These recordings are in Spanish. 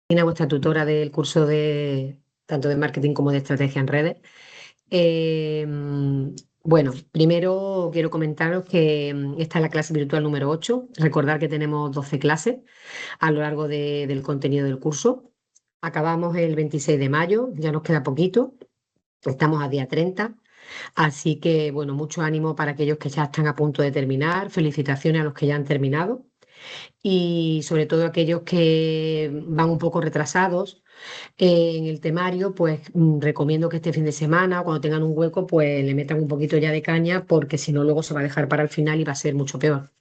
Vuestra tutora del curso de tanto de marketing como de estrategia en redes. Eh, bueno, primero quiero comentaros que esta es la clase virtual número 8. Recordad que tenemos 12 clases a lo largo del contenido del curso. Acabamos el 26 de mayo, ya nos queda poquito. Estamos a día 30. Así que, bueno, mucho ánimo para aquellos que ya están a punto de terminar. Felicitaciones a los que ya han terminado y sobre todo aquellos que van un poco retrasados en el temario, pues recomiendo que este fin de semana, cuando tengan un hueco, pues le metan un poquito ya de caña, porque si no, luego se va a dejar para el final y va a ser mucho peor.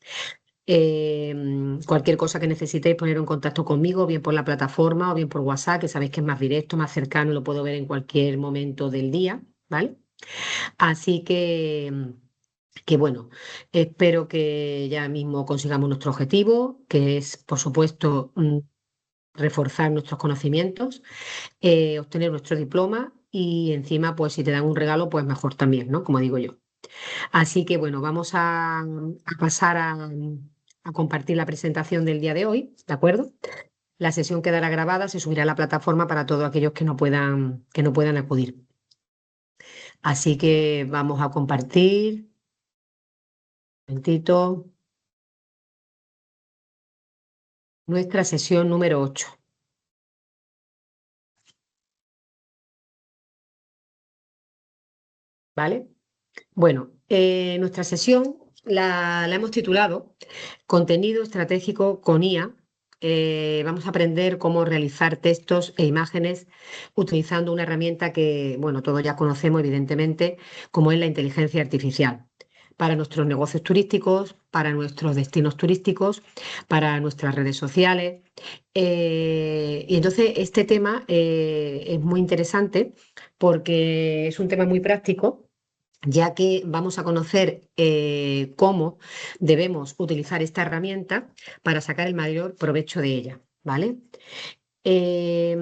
Cualquier cosa que necesitéis, poneros en contacto conmigo, bien por la plataforma o bien por WhatsApp, que sabéis que es más directo, más cercano, lo puedo ver en cualquier momento del día, ¿vale? Así que bueno, espero que ya mismo consigamos nuestro objetivo, que es, por supuesto, reforzar nuestros conocimientos, obtener nuestro diploma y encima, pues si te dan un regalo, pues mejor también, ¿no? Como digo yo. Así que bueno, vamos a pasar a compartir la presentación del día de hoy, ¿de acuerdo? La sesión quedará grabada, se subirá a la plataforma para todos aquellos que no puedan acudir. Así que vamos a compartir. Un momentito. Nuestra sesión número 8. ¿Vale? Bueno, nuestra sesión la hemos titulado Contenido estratégico con IA. Vamos a aprender cómo realizar textos e imágenes utilizando una herramienta que, bueno, todos ya conocemos evidentemente, como es la inteligencia artificial, para nuestros negocios turísticos, para nuestros destinos turísticos, para nuestras redes sociales. Y entonces este tema es muy interesante porque es un tema muy práctico, ya que vamos a conocer cómo debemos utilizar esta herramienta para sacar el mayor provecho de ella, ¿vale? Eh,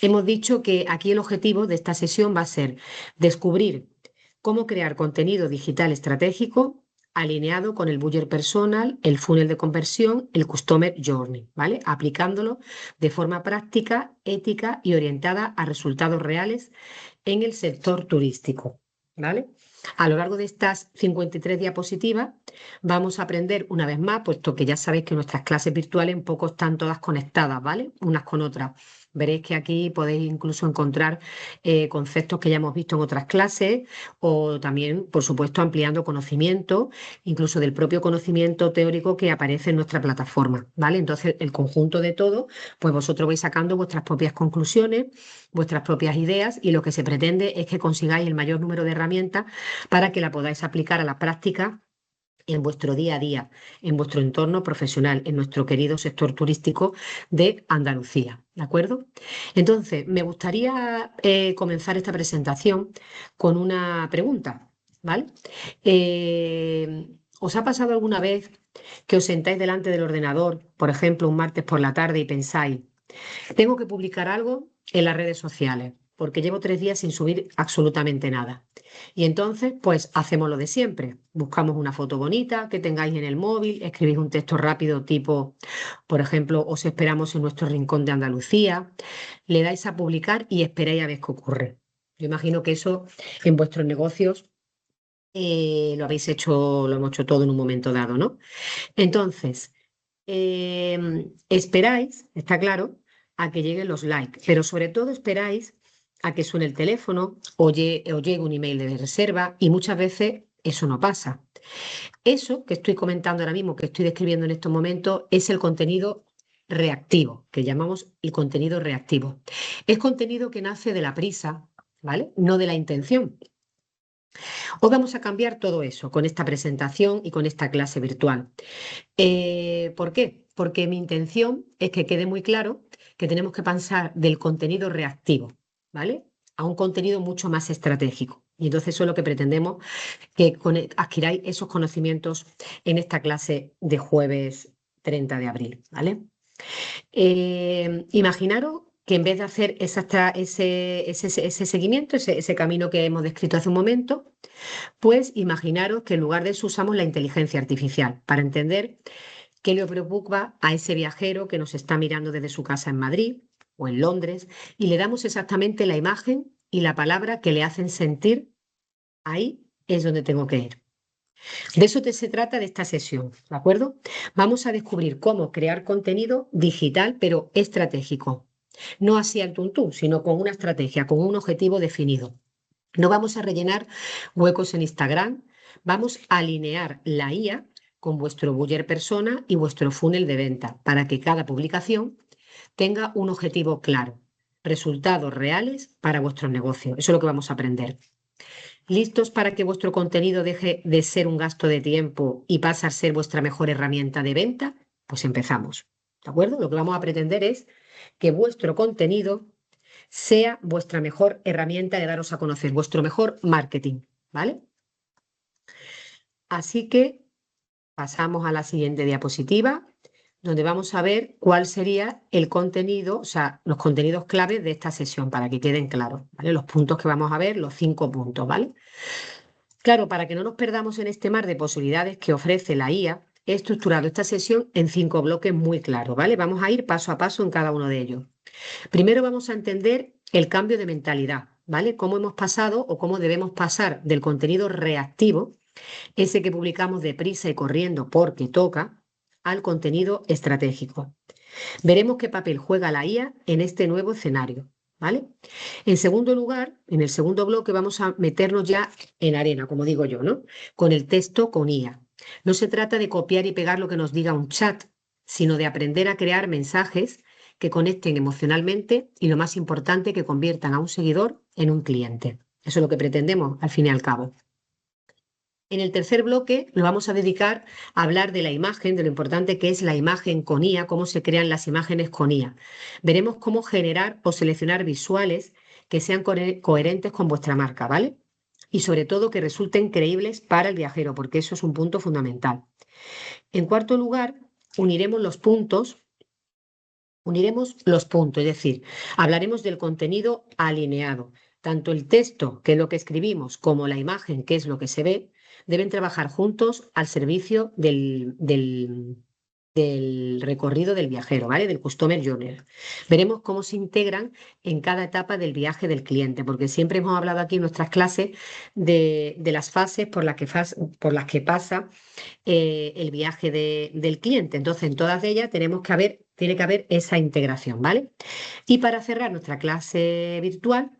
Hemos dicho que aquí el objetivo de esta sesión va a ser descubrir cómo crear contenido digital estratégico alineado con el buyer personal, el funnel de conversión, el customer journey, ¿vale? Aplicándolo de forma práctica, ética y orientada a resultados reales en el sector turístico, ¿vale? A lo largo de estas 53 diapositivas vamos a aprender una vez más, puesto que ya sabéis que nuestras clases virtuales un poco están todas conectadas, ¿vale? Unas con otras. Veréis que aquí podéis incluso encontrar conceptos que ya hemos visto en otras clases o también, por supuesto, ampliando conocimiento, incluso del propio conocimiento teórico que aparece en nuestra plataforma, ¿vale? Entonces, el conjunto de todo, pues vosotros vais sacando vuestras propias conclusiones, vuestras propias ideas y lo que se pretende es que consigáis el mayor número de herramientas para que la podáis aplicar a la práctica en vuestro día a día, en vuestro entorno profesional, en nuestro querido sector turístico de Andalucía. ¿De acuerdo? Entonces, me gustaría comenzar esta presentación con una pregunta, ¿vale? ¿Os ha pasado alguna vez que os sentáis delante del ordenador, por ejemplo, un martes por la tarde y pensáis, tengo que publicar algo en las redes sociales porque llevo 3 días sin subir absolutamente nada? Y entonces, pues hacemos lo de siempre. Buscamos una foto bonita que tengáis en el móvil, escribís un texto rápido tipo, por ejemplo, os esperamos en nuestro rincón de Andalucía, le dais a publicar y esperáis a ver qué ocurre. Yo imagino que eso en vuestros negocios lo habéis hecho, lo hemos hecho todo en un momento dado, ¿no? Entonces, esperáis, está claro, a que lleguen los likes, pero sobre todo esperáis a que suene el teléfono o llegue un email de reserva y muchas veces eso no pasa. Eso que estoy comentando ahora mismo, que estoy describiendo en estos momentos, es el contenido reactivo, que llamamos el contenido reactivo. Es contenido que nace de la prisa, ¿vale? No de la intención. Hoy vamos a cambiar todo eso con esta presentación y con esta clase virtual. ¿Por qué? Porque mi intención es que quede muy claro que tenemos que pasar del contenido reactivo, ¿vale? A un contenido mucho más estratégico. Y entonces eso es lo que pretendemos que adquiráis esos conocimientos en esta clase de jueves 30 de abril, ¿vale? Imaginaros que en vez de hacer ese seguimiento, ese camino que hemos descrito hace un momento, pues imaginaros que en lugar de eso usamos la inteligencia artificial para entender qué le preocupa a ese viajero que nos está mirando desde su casa en Madrid o en Londres y le damos exactamente la imagen y la palabra que le hacen sentir ahí es donde tengo que ir. De eso se trata de esta sesión, ¿de acuerdo? Vamos a descubrir cómo crear contenido digital, pero estratégico. No así al tuntún, sino con una estrategia, con un objetivo definido. No vamos a rellenar huecos en Instagram, vamos a alinear la IA con vuestro buyer persona y vuestro funnel de venta para que cada publicación tenga un objetivo claro, resultados reales para vuestros negocios. Eso es lo que vamos a aprender. ¿Listos para que vuestro contenido deje de ser un gasto de tiempo y pase a ser vuestra mejor herramienta de venta? Pues empezamos. ¿De acuerdo? Lo que vamos a pretender es que vuestro contenido sea vuestra mejor herramienta de daros a conocer, vuestro mejor marketing, ¿vale? Así que pasamos a la siguiente diapositiva, donde vamos a ver cuál sería el contenido, o sea, los contenidos claves de esta sesión, para que queden claros, ¿vale? Los puntos que vamos a ver, los 5 puntos, ¿vale? Claro, para que no nos perdamos en este mar de posibilidades que ofrece la IA, he estructurado esta sesión en 5 bloques muy claros, ¿vale? Vamos a ir paso a paso en cada uno de ellos. Primero vamos a entender el cambio de mentalidad, ¿vale? Cómo hemos pasado o cómo debemos pasar del contenido reactivo, ese que publicamos deprisa y corriendo porque toca, al contenido estratégico. Veremos qué papel juega la IA en este nuevo escenario, ¿vale? En segundo lugar, en el segundo bloque vamos a meternos ya en arena, como digo yo, ¿no? Con el texto con IA. No se trata de copiar y pegar lo que nos diga un chat, sino de aprender a crear mensajes que conecten emocionalmente y, lo más importante, que conviertan a un seguidor en un cliente. Eso es lo que pretendemos, al fin y al cabo. En el tercer bloque lo vamos a dedicar a hablar de la imagen, de lo importante que es la imagen con IA, cómo se crean las imágenes con IA. Veremos cómo generar o seleccionar visuales que sean coherentes con vuestra marca, ¿vale? Y sobre todo que resulten creíbles para el viajero, porque eso es un punto fundamental. En cuarto lugar, uniremos los puntos, es decir, hablaremos del contenido alineado. Tanto el texto, que es lo que escribimos, como la imagen, que es lo que se ve, deben trabajar juntos al servicio del recorrido del viajero, ¿vale? Del Customer Journey. Veremos cómo se integran en cada etapa del viaje del cliente, porque siempre hemos hablado aquí en nuestras clases de las fases por las que pasa el viaje del cliente. Entonces, en todas ellas tiene que haber esa integración, ¿vale? Y para cerrar nuestra clase virtual,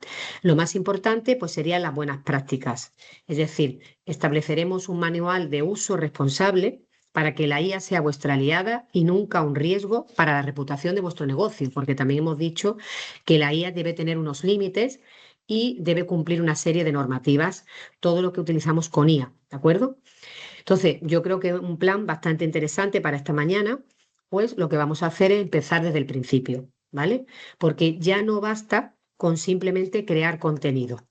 lo más importante pues serían las buenas prácticas. Es decir, estableceremos un manual de uso responsable para que la IA sea vuestra aliada y nunca un riesgo para la reputación de vuestro negocio, porque también hemos dicho que la IA debe tener unos límites y debe cumplir una serie de normativas, todo lo que utilizamos con IA, ¿de acuerdo? Entonces, yo creo que un plan bastante interesante para esta mañana, pues lo que vamos a hacer es empezar desde el principio, ¿vale? Porque ya no basta con simplemente crear contenido,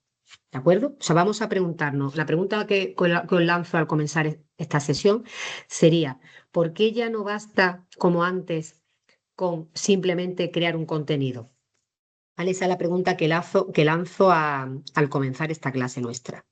¿de acuerdo? O sea, vamos a preguntarnos, la pregunta que os lanzo al comenzar esta sesión sería, ¿por qué ya no basta como antes con simplemente crear un contenido? ¿Vale? Esa es la pregunta que lanzo al comenzar esta clase nuestra.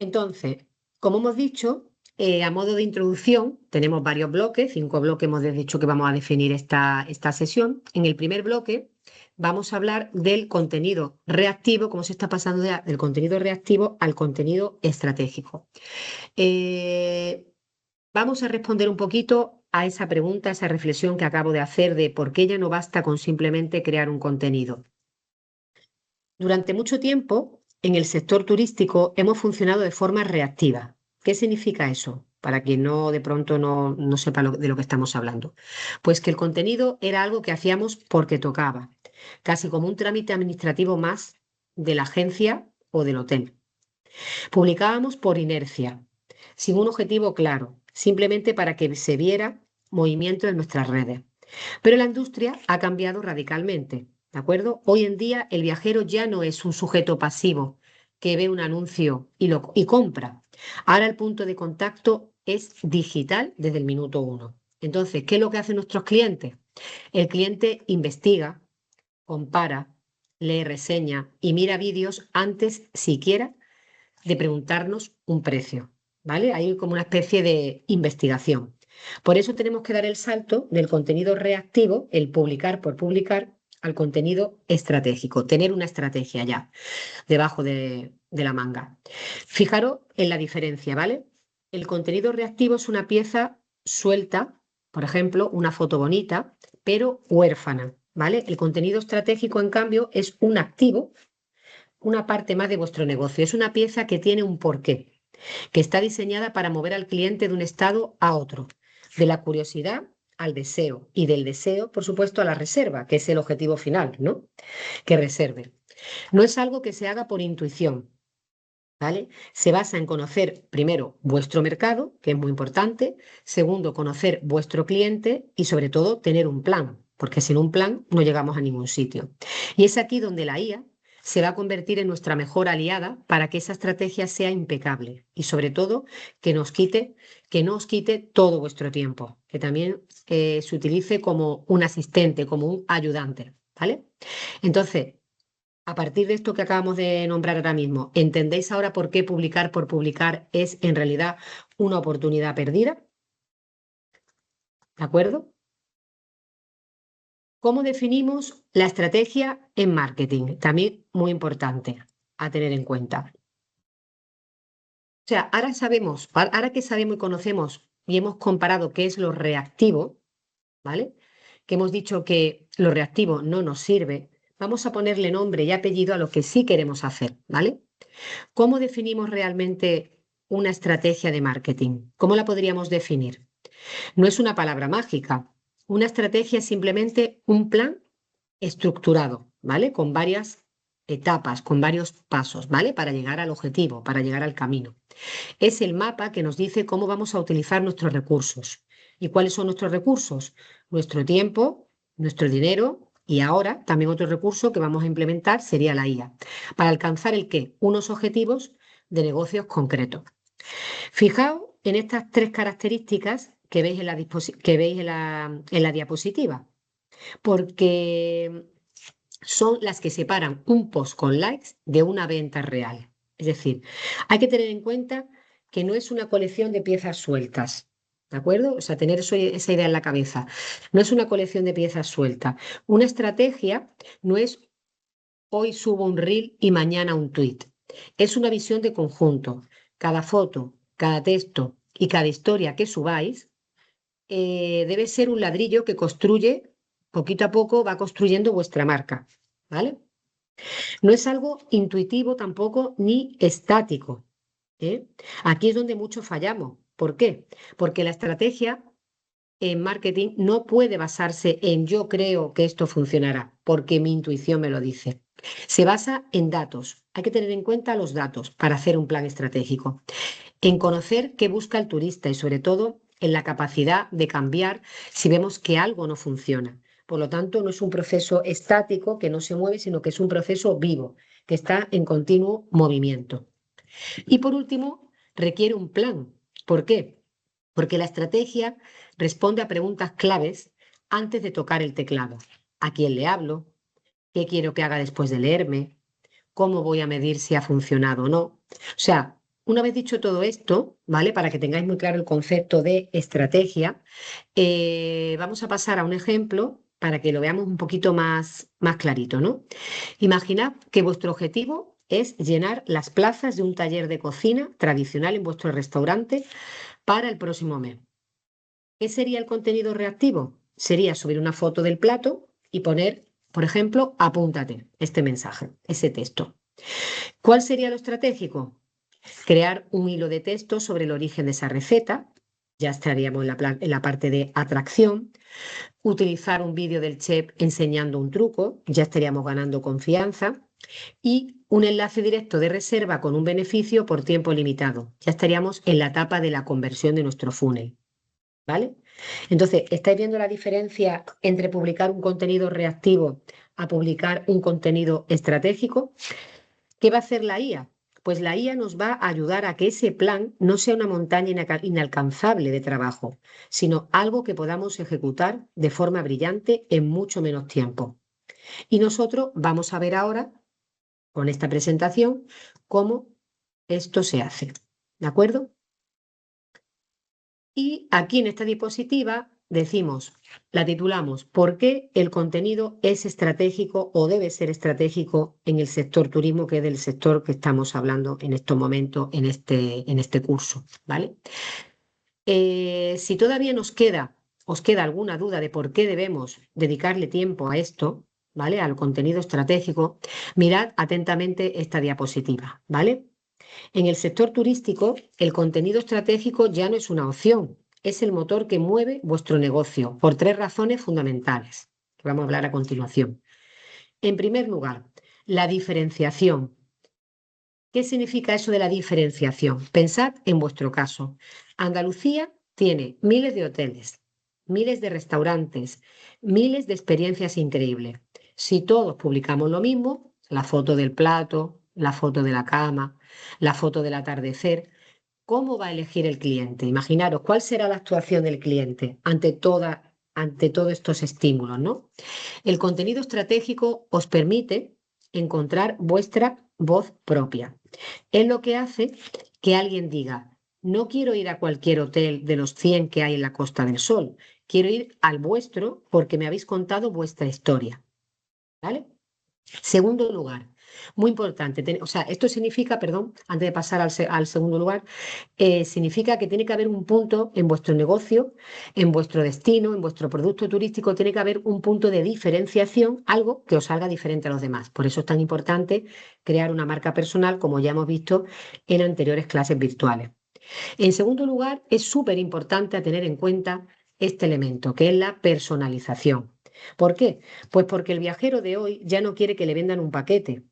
Entonces, como hemos dicho, a modo de introducción, tenemos varios bloques, 5 bloques hemos dicho que vamos a definir esta sesión. En el primer bloque vamos a hablar del contenido reactivo, cómo se está pasando ya del contenido reactivo al contenido estratégico. Vamos a responder un poquito a esa pregunta, a esa reflexión que acabo de hacer de por qué ya no basta con simplemente crear un contenido. Durante mucho tiempo, en el sector turístico hemos funcionado de forma reactiva. ¿Qué significa eso? Para quien no de pronto no sepa de lo que estamos hablando. Pues que el contenido era algo que hacíamos porque tocaba, casi como un trámite administrativo más de la agencia o del hotel. Publicábamos por inercia, sin un objetivo claro, simplemente para que se viera movimiento en nuestras redes. Pero la industria ha cambiado radicalmente, ¿de acuerdo? Hoy en día el viajero ya no es un sujeto pasivo que ve un anuncio y compra. Ahora el punto de contacto es digital desde el minuto 1. Entonces, ¿qué es lo que hacen nuestros clientes? El cliente investiga, compara, lee reseña y mira vídeos antes siquiera de preguntarnos un precio, ¿vale? Hay como una especie de investigación. Por eso tenemos que dar el salto del contenido reactivo, el publicar por publicar, al contenido estratégico, tener una estrategia ya debajo de la manga. Fijaros en la diferencia, ¿vale? El contenido reactivo es una pieza suelta, por ejemplo, una foto bonita, pero huérfana, ¿vale? El contenido estratégico, en cambio, es un activo, una parte más de vuestro negocio. Es una pieza que tiene un porqué, que está diseñada para mover al cliente de un estado a otro, de la curiosidad al deseo y del deseo, por supuesto, a la reserva, que es el objetivo final, ¿no? Que reserve. No es algo que se haga por intuición, ¿vale? Se basa en conocer primero vuestro mercado, que es muy importante, segundo, conocer vuestro cliente y sobre todo tener un plan, porque sin un plan no llegamos a ningún sitio. Y es aquí donde la IA se va a convertir en nuestra mejor aliada para que esa estrategia sea impecable y sobre todo que no os quite todo vuestro tiempo, que también se utilice como un asistente, como un ayudante, ¿vale? Entonces, a partir de esto que acabamos de nombrar ahora mismo, ¿entendéis ahora por qué publicar por publicar es en realidad una oportunidad perdida? ¿De acuerdo? ¿Cómo definimos la estrategia en marketing? También muy importante a tener en cuenta. O sea, ahora que sabemos y conocemos y hemos comparado qué es lo reactivo, ¿vale? Que hemos dicho que lo reactivo no nos sirve, vamos a ponerle nombre y apellido a lo que sí queremos hacer, ¿vale? ¿Cómo definimos realmente una estrategia de marketing? ¿Cómo la podríamos definir? No es una palabra mágica. Una estrategia es simplemente un plan estructurado, ¿vale? Con varias etapas, con varios pasos, ¿vale? Para llegar al objetivo, para llegar al camino. Es el mapa que nos dice cómo vamos a utilizar nuestros recursos. ¿Y cuáles son nuestros recursos? Nuestro tiempo, nuestro dinero y ahora también otro recurso que vamos a implementar sería la IA. ¿Para alcanzar el qué? Unos objetivos de negocios concretos. Fijaos en estas tres características que veis en la diapositiva, porque son las que separan un post con likes de una venta real. Es decir, hay que tener en cuenta que no es una colección de piezas sueltas, ¿de acuerdo? O sea, tener esa idea en la cabeza. No es una colección de piezas sueltas. Una estrategia no es hoy subo un reel y mañana un tweet. Es una visión de conjunto. Cada foto, cada texto y cada historia que subáis debe ser un ladrillo que construye, poquito a poco, va construyendo vuestra marca, ¿vale? No es algo intuitivo tampoco ni estático, ¿eh? Aquí es donde muchos fallamos. ¿Por qué? Porque la estrategia en marketing no puede basarse en yo creo que esto funcionará, porque mi intuición me lo dice. Se basa en datos. Hay que tener en cuenta los datos para hacer un plan estratégico, en conocer qué busca el turista y sobre todo en la capacidad de cambiar si vemos que algo no funciona. Por lo tanto, no es un proceso estático que no se mueve, sino que es un proceso vivo, que está en continuo movimiento. Y por último, requiere un plan. ¿Por qué? Porque la estrategia responde a preguntas claves antes de tocar el teclado. ¿A quién le hablo? ¿Qué quiero que haga después de leerme? ¿Cómo voy a medir si ha funcionado o no? O sea, una vez dicho todo esto, ¿vale? Para que tengáis muy claro el concepto de estrategia, vamos a pasar a un ejemplo para que lo veamos un poquito más clarito, ¿no? Imaginad que vuestro objetivo es llenar las plazas de un taller de cocina tradicional en vuestro restaurante para el próximo mes. ¿Qué sería el contenido reactivo? Sería subir una foto del plato y poner, por ejemplo, apúntate este mensaje, ese texto. ¿Cuál sería lo estratégico? Crear un hilo de texto sobre el origen de esa receta, ya estaríamos en la parte de atracción. Utilizar un vídeo del chef enseñando un truco, ya estaríamos ganando confianza. Y un enlace directo de reserva con un beneficio por tiempo limitado. Ya estaríamos en la etapa de la conversión de nuestro funnel, ¿vale? Entonces, ¿estáis viendo la diferencia entre publicar un contenido reactivo a publicar un contenido estratégico? ¿Qué va a hacer la IA? Pues la IA nos va a ayudar a que ese plan no sea una montaña inalcanzable de trabajo, sino algo que podamos ejecutar de forma brillante en mucho menos tiempo. Y nosotros vamos a ver ahora, con esta presentación, cómo esto se hace. ¿De acuerdo? Y aquí en esta diapositiva decimos, la titulamos, ¿por qué el contenido es estratégico o debe ser estratégico en el sector turismo, que es del sector que estamos hablando en estos momentos en este curso? ¿Vale? Si todavía os queda alguna duda de por qué debemos dedicarle tiempo a esto, ¿vale? Al contenido estratégico, mirad atentamente esta diapositiva, ¿vale? En el sector turístico, el contenido estratégico ya no es una opción, es el motor que mueve vuestro negocio por tres razones fundamentales, que vamos a hablar a continuación. En primer lugar, la diferenciación. ¿Qué significa eso de la diferenciación? Pensad en vuestro caso. Andalucía tiene miles de hoteles, miles de restaurantes, miles de experiencias increíbles. Si todos publicamos lo mismo, la foto del plato, la foto de la cama, la foto del atardecer, ¿cómo va a elegir el cliente? Imaginaros, ¿cuál será la actuación del cliente ante todos estos estímulos, ¿no? El contenido estratégico os permite encontrar vuestra voz propia. Es lo que hace que alguien diga, no quiero ir a cualquier hotel de los 100 que hay en la Costa del Sol, quiero ir al vuestro porque me habéis contado vuestra historia, ¿vale? Segundo lugar, muy importante, o sea, esto significa, perdón, antes de pasar al segundo lugar, significa que tiene que haber un punto en vuestro negocio, en vuestro destino, en vuestro producto turístico, tiene que haber un punto de diferenciación, algo que os salga diferente a los demás. Por eso es tan importante crear una marca personal, como ya hemos visto en anteriores clases virtuales. En segundo lugar, es súper importante tener en cuenta este elemento, que es la personalización. ¿Por qué? Pues porque el viajero de hoy ya no quiere que le vendan un paquete,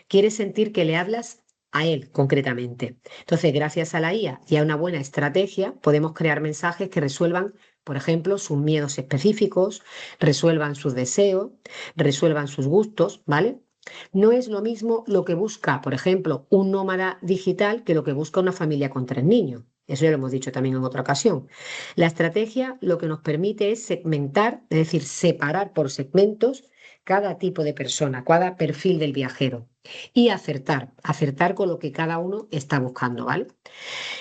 quiere sentir que le hablas a él concretamente. Entonces, gracias a la IA y a una buena estrategia, podemos crear mensajes que resuelvan, por ejemplo, sus miedos específicos, resuelvan sus deseos, resuelvan sus gustos, ¿vale? No es lo mismo lo que busca, por ejemplo, un nómada digital que lo que busca una familia con 3 niños. Eso ya lo hemos dicho también en otra ocasión. La estrategia lo que nos permite es segmentar, es decir, separar por segmentos cada tipo de persona, cada perfil del viajero y acertar con lo que cada uno está buscando, ¿vale?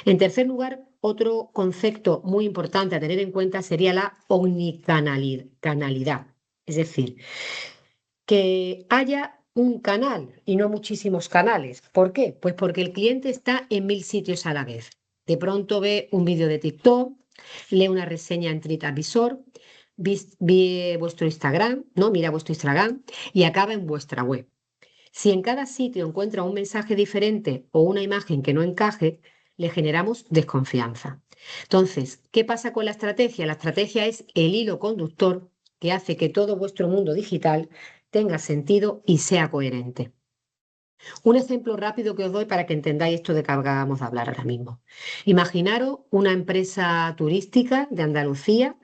En tercer lugar, otro concepto muy importante a tener en cuenta sería la omnicanalidad, es decir, que haya un canal y no muchísimos canales. ¿Por qué? Pues porque el cliente está en 1000 sitios a la vez. De pronto ve un vídeo de TikTok, lee una reseña en TripAdvisor, ve vuestro Instagram, ¿no? Mira vuestro Instagram y acaba en vuestra web. Si en cada sitio encuentra un mensaje diferente o una imagen que no encaje, le generamos desconfianza. Entonces, ¿qué pasa con la estrategia? La estrategia es el hilo conductor que hace que todo vuestro mundo digital tenga sentido y sea coherente. Un ejemplo rápido que os doy para que entendáis esto de que acabamos de hablar ahora mismo. Imaginaros una empresa turística de Andalucía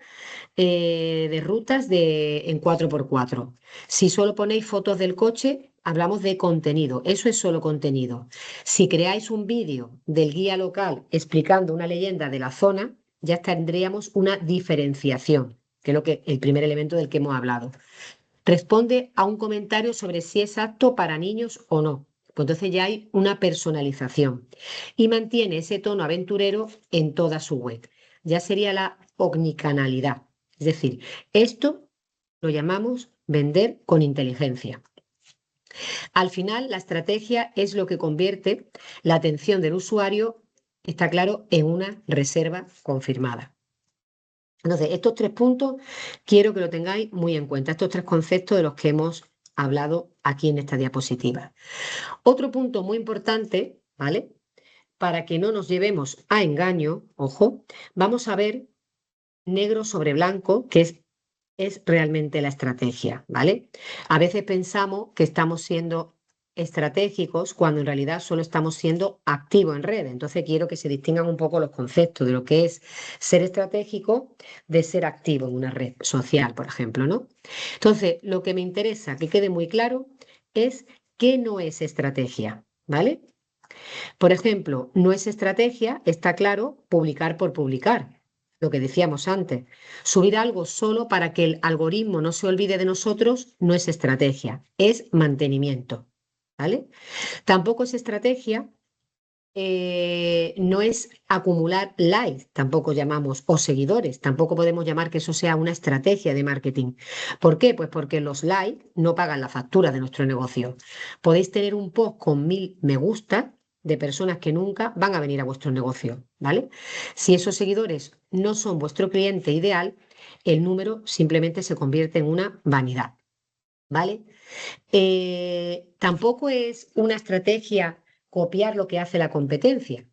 de rutas en 4x4. Si solo ponéis fotos del coche, hablamos de contenido. Eso es solo contenido. Si creáis un vídeo del guía local explicando una leyenda de la zona, ya tendríamos una diferenciación, que es el primer elemento del que hemos hablado. Responde a un comentario sobre si es apto para niños o no. Pues entonces ya hay una personalización y mantiene ese tono aventurero en toda su web. Ya sería la omnicanalidad. Es decir, esto lo llamamos vender con inteligencia. Al final, la estrategia es lo que convierte la atención del usuario, está claro, en una reserva confirmada. Entonces, estos 3 puntos quiero que lo tengáis muy en cuenta, estos 3 conceptos de los que hemos hablado aquí en esta diapositiva. Otro punto muy importante, ¿vale? Para que no nos llevemos a engaño, ojo, vamos a ver negro sobre blanco, que es realmente la estrategia, ¿vale? A veces pensamos que estamos siendo estratégicos cuando en realidad solo estamos siendo activos en redes. Entonces quiero que se distingan un poco los conceptos de lo que es ser estratégico de ser activo en una red social, por ejemplo, ¿no? Entonces, lo que me interesa que quede muy claro es qué no es estrategia, ¿vale? Por ejemplo, no es estrategia, está claro, publicar por publicar, lo que decíamos antes. Subir algo solo para que el algoritmo no se olvide de nosotros no es estrategia, es mantenimiento, ¿vale? Tampoco es estrategia no es acumular likes, tampoco llamamos, o seguidores, tampoco podemos llamar que eso sea una estrategia de marketing. ¿Por qué? Pues porque los likes no pagan la factura de nuestro negocio. Podéis tener un post con 1000 me gusta de personas que nunca van a venir a vuestro negocio, ¿vale? Si esos seguidores no son vuestro cliente ideal, el número simplemente se convierte en una vanidad, ¿vale? Tampoco es una estrategia copiar lo que hace la competencia.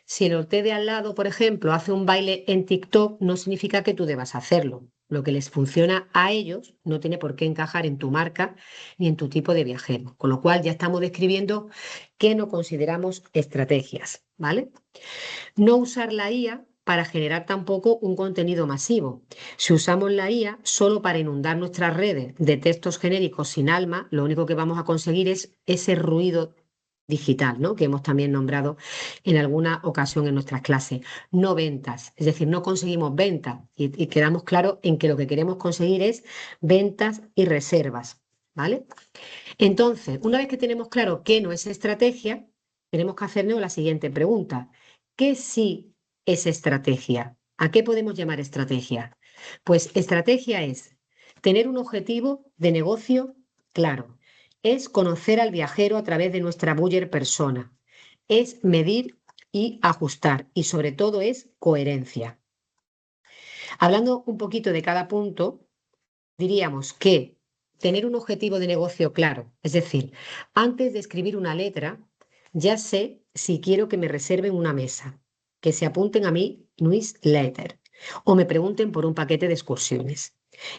Si el Orte de al lado, por ejemplo, hace un baile en TikTok, no significa que tú debas hacerlo. Lo que les funciona a ellos no tiene por qué encajar en tu marca ni en tu tipo de viajero. Con lo cual ya estamos describiendo qué no consideramos estrategias, ¿vale? No usar la IA para generar tampoco un contenido masivo. Si usamos la IA solo para inundar nuestras redes de textos genéricos sin alma, lo único que vamos a conseguir es ese ruido digital, ¿no? Que hemos también nombrado en alguna ocasión en nuestras clases. No ventas, es decir, no conseguimos ventas y quedamos claros en que lo que queremos conseguir es ventas y reservas, ¿vale? Entonces, una vez que tenemos claro qué no es estrategia, tenemos que hacernos la siguiente pregunta. ¿Qué sí es estrategia? ¿A qué podemos llamar estrategia? Pues estrategia es tener un objetivo de negocio claro. Es conocer al viajero a través de nuestra buyer persona. Es medir y ajustar. Y sobre todo es coherencia. Hablando un poquito de cada punto, diríamos que tener un objetivo de negocio claro, es decir, antes de escribir una letra, ya sé si quiero que me reserven una mesa, que se apunten a mi newsletter o me pregunten por un paquete de excursiones.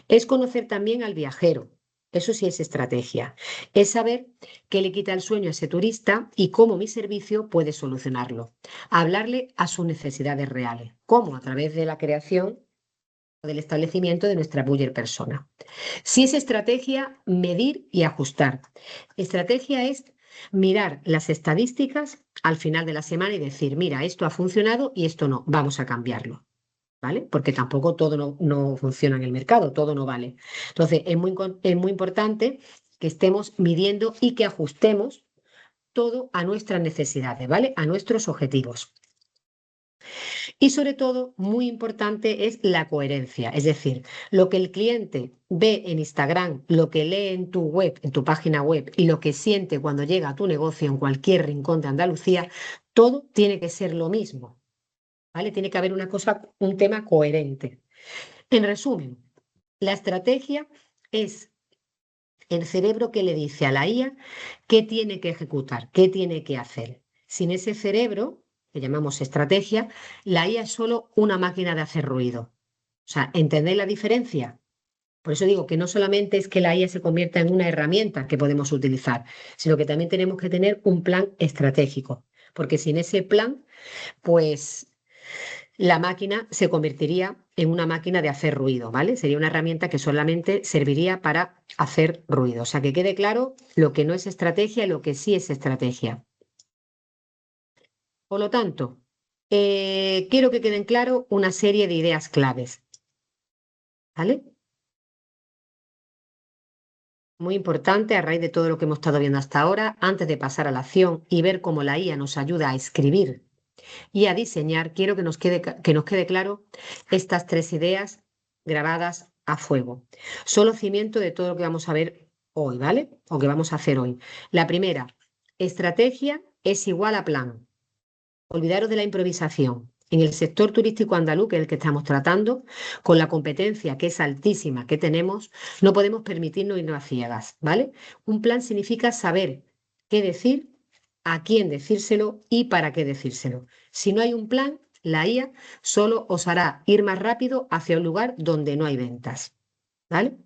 Es conocer también al viajero. Eso sí es estrategia. Es saber qué le quita el sueño a ese turista y cómo mi servicio puede solucionarlo. Hablarle a sus necesidades reales. ¿Cómo? A través de la creación del establecimiento de nuestra buyer persona. Si es estrategia, medir y ajustar. Estrategia es mirar las estadísticas al final de la semana y decir, mira, esto ha funcionado y esto no, vamos a cambiarlo, ¿vale? Porque tampoco todo no funciona en el mercado, todo no vale. Entonces, es muy importante que estemos midiendo y que ajustemos todo a nuestras necesidades, ¿vale? A nuestros objetivos. Y sobre todo, muy importante es la coherencia, es decir, lo que el cliente ve en Instagram, lo que lee en tu web, en tu página web y lo que siente cuando llega a tu negocio en cualquier rincón de Andalucía, todo tiene que ser lo mismo, ¿vale? Tiene que haber una cosa, un tema coherente. En resumen, la estrategia es el cerebro que le dice a la IA qué tiene que ejecutar, qué tiene que hacer. Sin ese cerebro, que llamamos estrategia, la IA es solo una máquina de hacer ruido. O sea, ¿entendéis la diferencia? Por eso digo que no solamente es que la IA se convierta en una herramienta que podemos utilizar, sino que también tenemos que tener un plan estratégico, porque sin ese plan, pues la máquina se convertiría en una máquina de hacer ruido, ¿vale? Sería una herramienta que solamente serviría para hacer ruido. O sea, que quede claro lo que no es estrategia y lo que sí es estrategia. Por lo tanto, quiero que queden claro una serie de ideas claves, ¿vale? Muy importante a raíz de todo lo que hemos estado viendo hasta ahora, antes de pasar a la acción y ver cómo la IA nos ayuda a escribir y a diseñar, quiero que nos quede claro estas tres ideas grabadas a fuego. Son los cimientos de todo lo que vamos a ver hoy, ¿vale? O que vamos a hacer hoy. La primera, estrategia es igual a plan. Olvidaros de la improvisación. En el sector turístico andaluz, que es el que estamos tratando, con la competencia que es altísima que tenemos, no podemos permitirnos irnos a ciegas, ¿vale? Un plan significa saber qué decir, a quién decírselo y para qué decírselo. Si no hay un plan, la IA solo os hará ir más rápido hacia un lugar donde no hay ventas, ¿vale?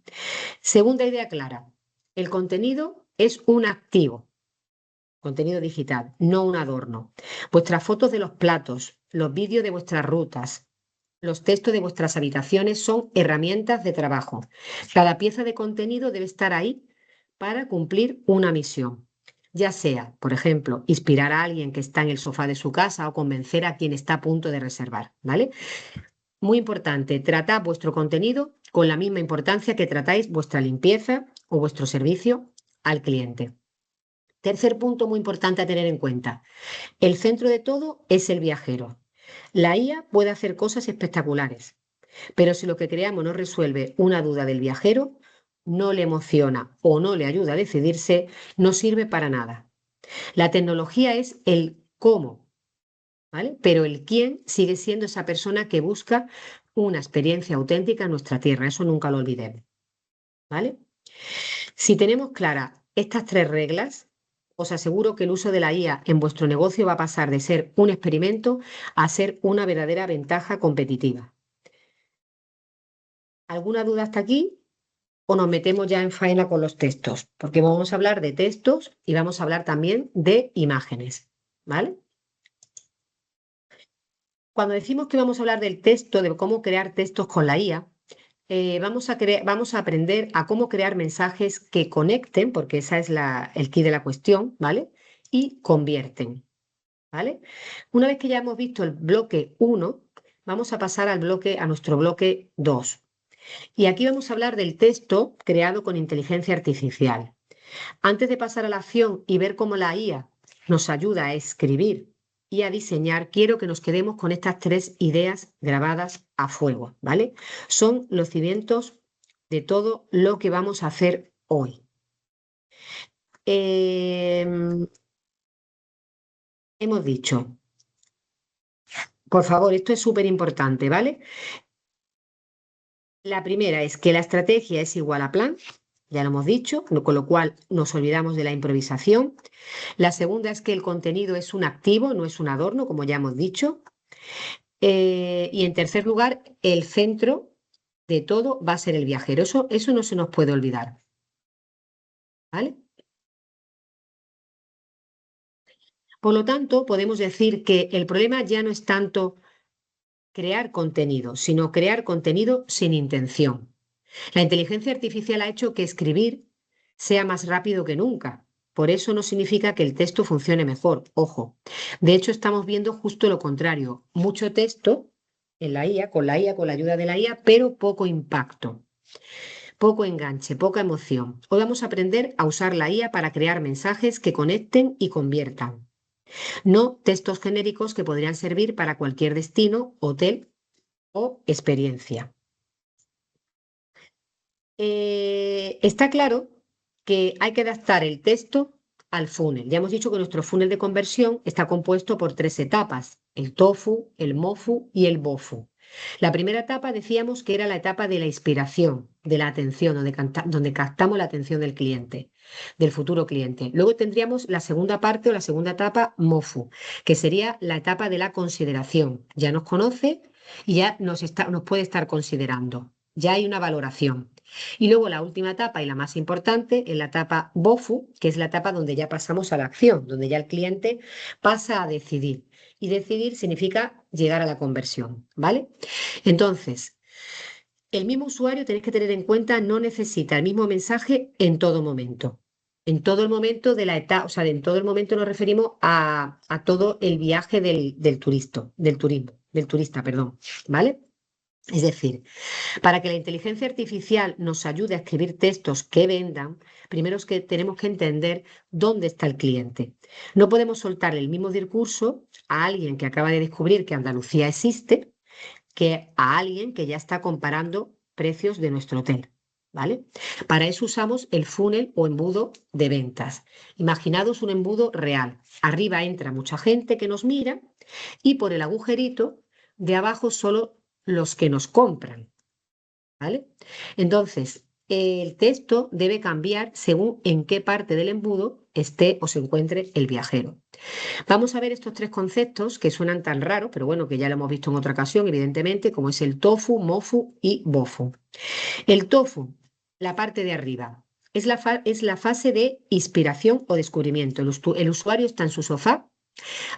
Segunda idea clara. El contenido es un activo. Contenido digital, no un adorno. Vuestras fotos de los platos, los vídeos de vuestras rutas, los textos de vuestras habitaciones son herramientas de trabajo. Cada pieza de contenido debe estar ahí para cumplir una misión. Ya sea, por ejemplo, inspirar a alguien que está en el sofá de su casa o convencer a quien está a punto de reservar, ¿vale? Muy importante, tratad vuestro contenido con la misma importancia que tratáis vuestra limpieza o vuestro servicio al cliente. Tercer punto muy importante a tener en cuenta. El centro de todo es el viajero. La IA puede hacer cosas espectaculares, pero si lo que creamos no resuelve una duda del viajero, no le emociona o no le ayuda a decidirse, no sirve para nada. La tecnología es el cómo, ¿vale? Pero el quién sigue siendo esa persona que busca una experiencia auténtica en nuestra tierra. Eso nunca lo olvidemos, ¿vale? Si tenemos claras estas tres reglas, os aseguro que el uso de la IA en vuestro negocio va a pasar de ser un experimento a ser una verdadera ventaja competitiva. ¿Alguna duda hasta aquí? ¿O nos metemos ya en faena con los textos? Porque vamos a hablar de textos y vamos a hablar también de imágenes, ¿vale? Cuando decimos que vamos a hablar del texto, de cómo crear textos con la IA, vamos a aprender a cómo crear mensajes que conecten, porque esa es el quid de la cuestión, ¿vale? Y convierten, ¿vale? Una vez que ya hemos visto el bloque 1, vamos a pasar a nuestro bloque 2. Y aquí vamos a hablar del texto creado con inteligencia artificial. Antes de pasar a la acción y ver cómo la IA nos ayuda a escribir y a diseñar, quiero que nos quedemos con estas tres ideas grabadas a fuego, ¿vale? Son los cimientos de todo lo que vamos a hacer hoy. Hemos dicho, por favor, esto es súper importante, ¿vale? La primera es que la estrategia es igual a plan, ya lo hemos dicho, con lo cual nos olvidamos de la improvisación. La segunda es que el contenido es un activo, no es un adorno, como ya hemos dicho. Y en tercer lugar, el centro de todo va a ser el viajero. Eso no se nos puede olvidar. ¿Vale? Por lo tanto, podemos decir que el problema ya no es tanto crear contenido, sino crear contenido sin intención. La inteligencia artificial ha hecho que escribir sea más rápido que nunca. Por eso no significa que el texto funcione mejor. Ojo. De hecho, estamos viendo justo lo contrario. Mucho texto en la IA, con la IA, con la ayuda de la IA, pero poco impacto, poco enganche, poca emoción. Hoy vamos a aprender a usar la IA para crear mensajes que conecten y conviertan. No textos genéricos que podrían servir para cualquier destino, hotel o experiencia. Está claro que hay que adaptar el texto al funnel. Ya hemos dicho que nuestro funnel de conversión está compuesto por tres etapas: el TOFU, el MOFU y el BOFU. La primera etapa decíamos que era la etapa de la inspiración, de la atención, donde captamos la atención del cliente, del futuro cliente. Luego tendríamos la segunda parte o la segunda etapa MOFU, que sería la etapa de la consideración. Ya nos conoce y ya nos puede estar considerando. Ya hay una valoración. Y luego la última etapa y la más importante es la etapa BOFU, que es la etapa donde ya pasamos a la acción, donde ya el cliente pasa a decidir. Y decidir significa llegar a la conversión, ¿vale? Entonces, el mismo usuario, tenéis que tener en cuenta, no necesita el mismo mensaje en todo momento. En todo el momento de la etapa, o sea, en todo el momento nos referimos a todo el viaje del turista, perdón, ¿vale? Es decir, para que la inteligencia artificial nos ayude a escribir textos que vendan, primero es que tenemos que entender dónde está el cliente. No podemos soltar el mismo discurso a alguien que acaba de descubrir que Andalucía existe que a alguien que ya está comparando precios de nuestro hotel. ¿Vale? Para eso usamos el funnel o embudo de ventas. Imaginaos un embudo real. Arriba entra mucha gente que nos mira y por el agujerito de abajo solo los que nos compran. ¿Vale? Entonces, el texto debe cambiar según en qué parte del embudo esté o se encuentre el viajero. Vamos a ver estos tres conceptos que suenan tan raros, pero bueno, que ya lo hemos visto en otra ocasión, evidentemente, como es el tofu, mofu y bofu. El tofu, la parte de arriba, es la fase de inspiración o descubrimiento. El usuario está en su sofá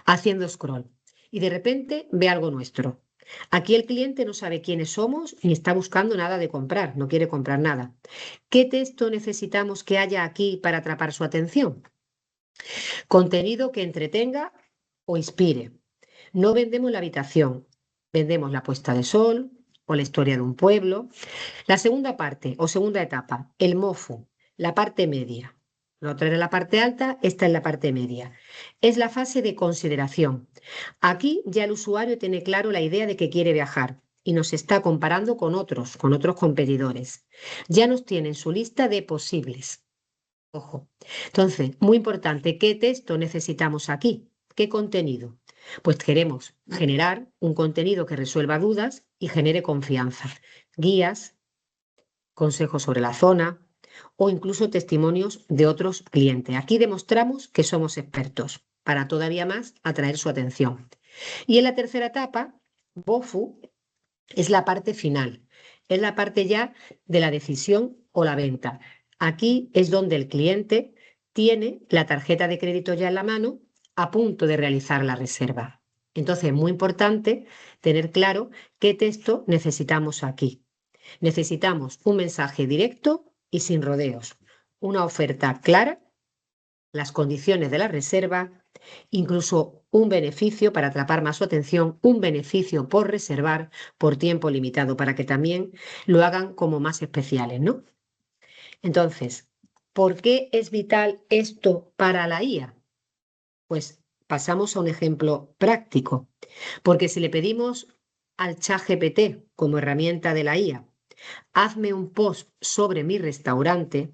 haciendo scroll y de repente ve algo nuestro. Aquí el cliente no sabe quiénes somos ni está buscando nada de comprar, no quiere comprar nada. ¿Qué texto necesitamos que haya aquí para atrapar su atención? Contenido que entretenga o inspire. No vendemos la habitación, vendemos la puesta de sol o la historia de un pueblo. La segunda parte o segunda etapa, el MOFU, la parte media. La otra era la parte alta, esta es la parte media. Es la fase de consideración. Aquí ya el usuario tiene claro la idea de que quiere viajar y nos está comparando con otros competidores. Ya nos tiene en su lista de posibles. Ojo. Entonces, muy importante, ¿qué texto necesitamos aquí? ¿Qué contenido? Pues queremos generar un contenido que resuelva dudas y genere confianza. Guías, consejos sobre la zona o incluso testimonios de otros clientes. Aquí demostramos que somos expertos para todavía más atraer su atención. Y en la tercera etapa, BOFU, es la parte final, es la parte ya de la decisión o la venta. Aquí es donde el cliente tiene la tarjeta de crédito ya en la mano a punto de realizar la reserva. Entonces es muy importante tener claro qué texto necesitamos aquí. Necesitamos un mensaje directo y sin rodeos, una oferta clara, las condiciones de la reserva, incluso un beneficio para atrapar más su atención, un beneficio por reservar por tiempo limitado para que también lo hagan como más especiales, ¿no? Entonces, ¿por qué es vital esto para la IA? Pues pasamos a un ejemplo práctico, porque si le pedimos al ChatGPT como herramienta de la IA, hazme un post sobre mi restaurante,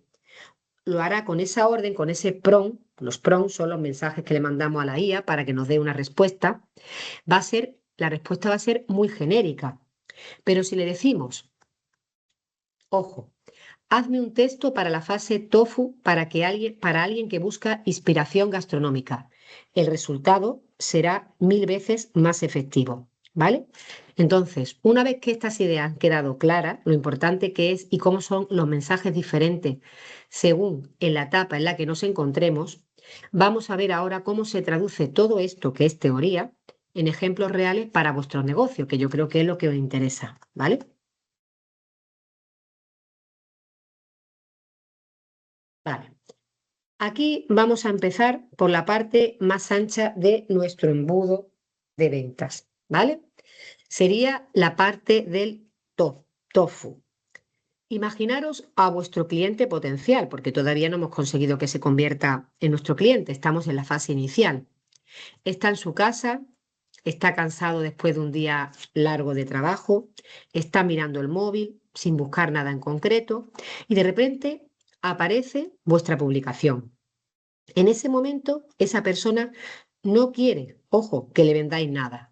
lo hará con esa orden, con ese prompt. Los prompts son los mensajes que le mandamos a la IA para que nos dé una respuesta. La respuesta va a ser muy genérica. Pero si le decimos, ojo, hazme un texto para la fase tofu para alguien que busca inspiración gastronómica, el resultado será 1000 veces más efectivo. ¿Vale? Entonces, una vez que estas ideas han quedado claras, lo importante que es y cómo son los mensajes diferentes según en la etapa en la que nos encontremos, vamos a ver ahora cómo se traduce todo esto, que es teoría, en ejemplos reales para vuestro negocio, que yo creo que es lo que os interesa. ¿Vale? Vale. Aquí vamos a empezar por la parte más ancha de nuestro embudo de ventas. ¿Vale? Sería la parte del tofu. Imaginaros a vuestro cliente potencial, porque todavía no hemos conseguido que se convierta en nuestro cliente, estamos en la fase inicial. Está en su casa, está cansado después de un día largo de trabajo, está mirando el móvil sin buscar nada en concreto y de repente aparece vuestra publicación. En ese momento, esa persona no quiere, ojo, que le vendáis nada.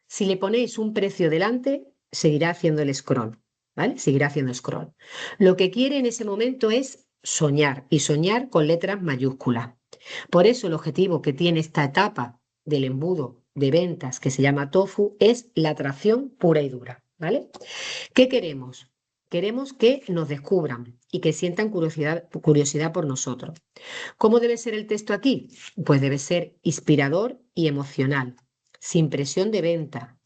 Si le ponéis un precio delante, seguirá haciendo el scroll, ¿vale? Seguirá haciendo scroll. Lo que quiere en ese momento es soñar y soñar con letras mayúsculas. Por eso el objetivo que tiene esta etapa del embudo de ventas que se llama tofu es la atracción pura y dura, ¿vale? ¿Qué queremos? Queremos que nos descubran y que sientan curiosidad por nosotros. ¿Cómo debe ser el texto aquí? Pues debe ser inspirador y emocional, sin presión de venta,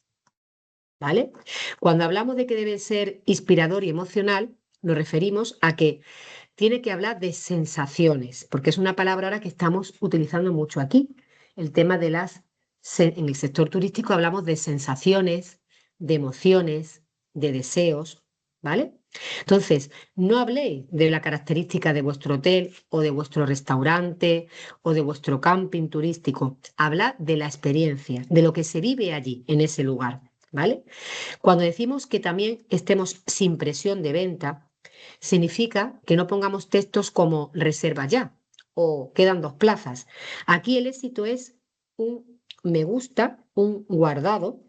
¿vale? Cuando hablamos de que debe ser inspirador y emocional, nos referimos a que tiene que hablar de sensaciones, porque es una palabra ahora que estamos utilizando mucho aquí. El tema de en el sector turístico hablamos de sensaciones, de emociones, de deseos, ¿vale? Entonces, no habléis de la característica de vuestro hotel o de vuestro restaurante o de vuestro camping turístico. Hablad de la experiencia, de lo que se vive allí, en ese lugar, ¿vale? Cuando decimos que también estemos sin presión de venta, significa que no pongamos textos como reserva ya o quedan 2 plazas. Aquí el éxito es un me gusta, un guardado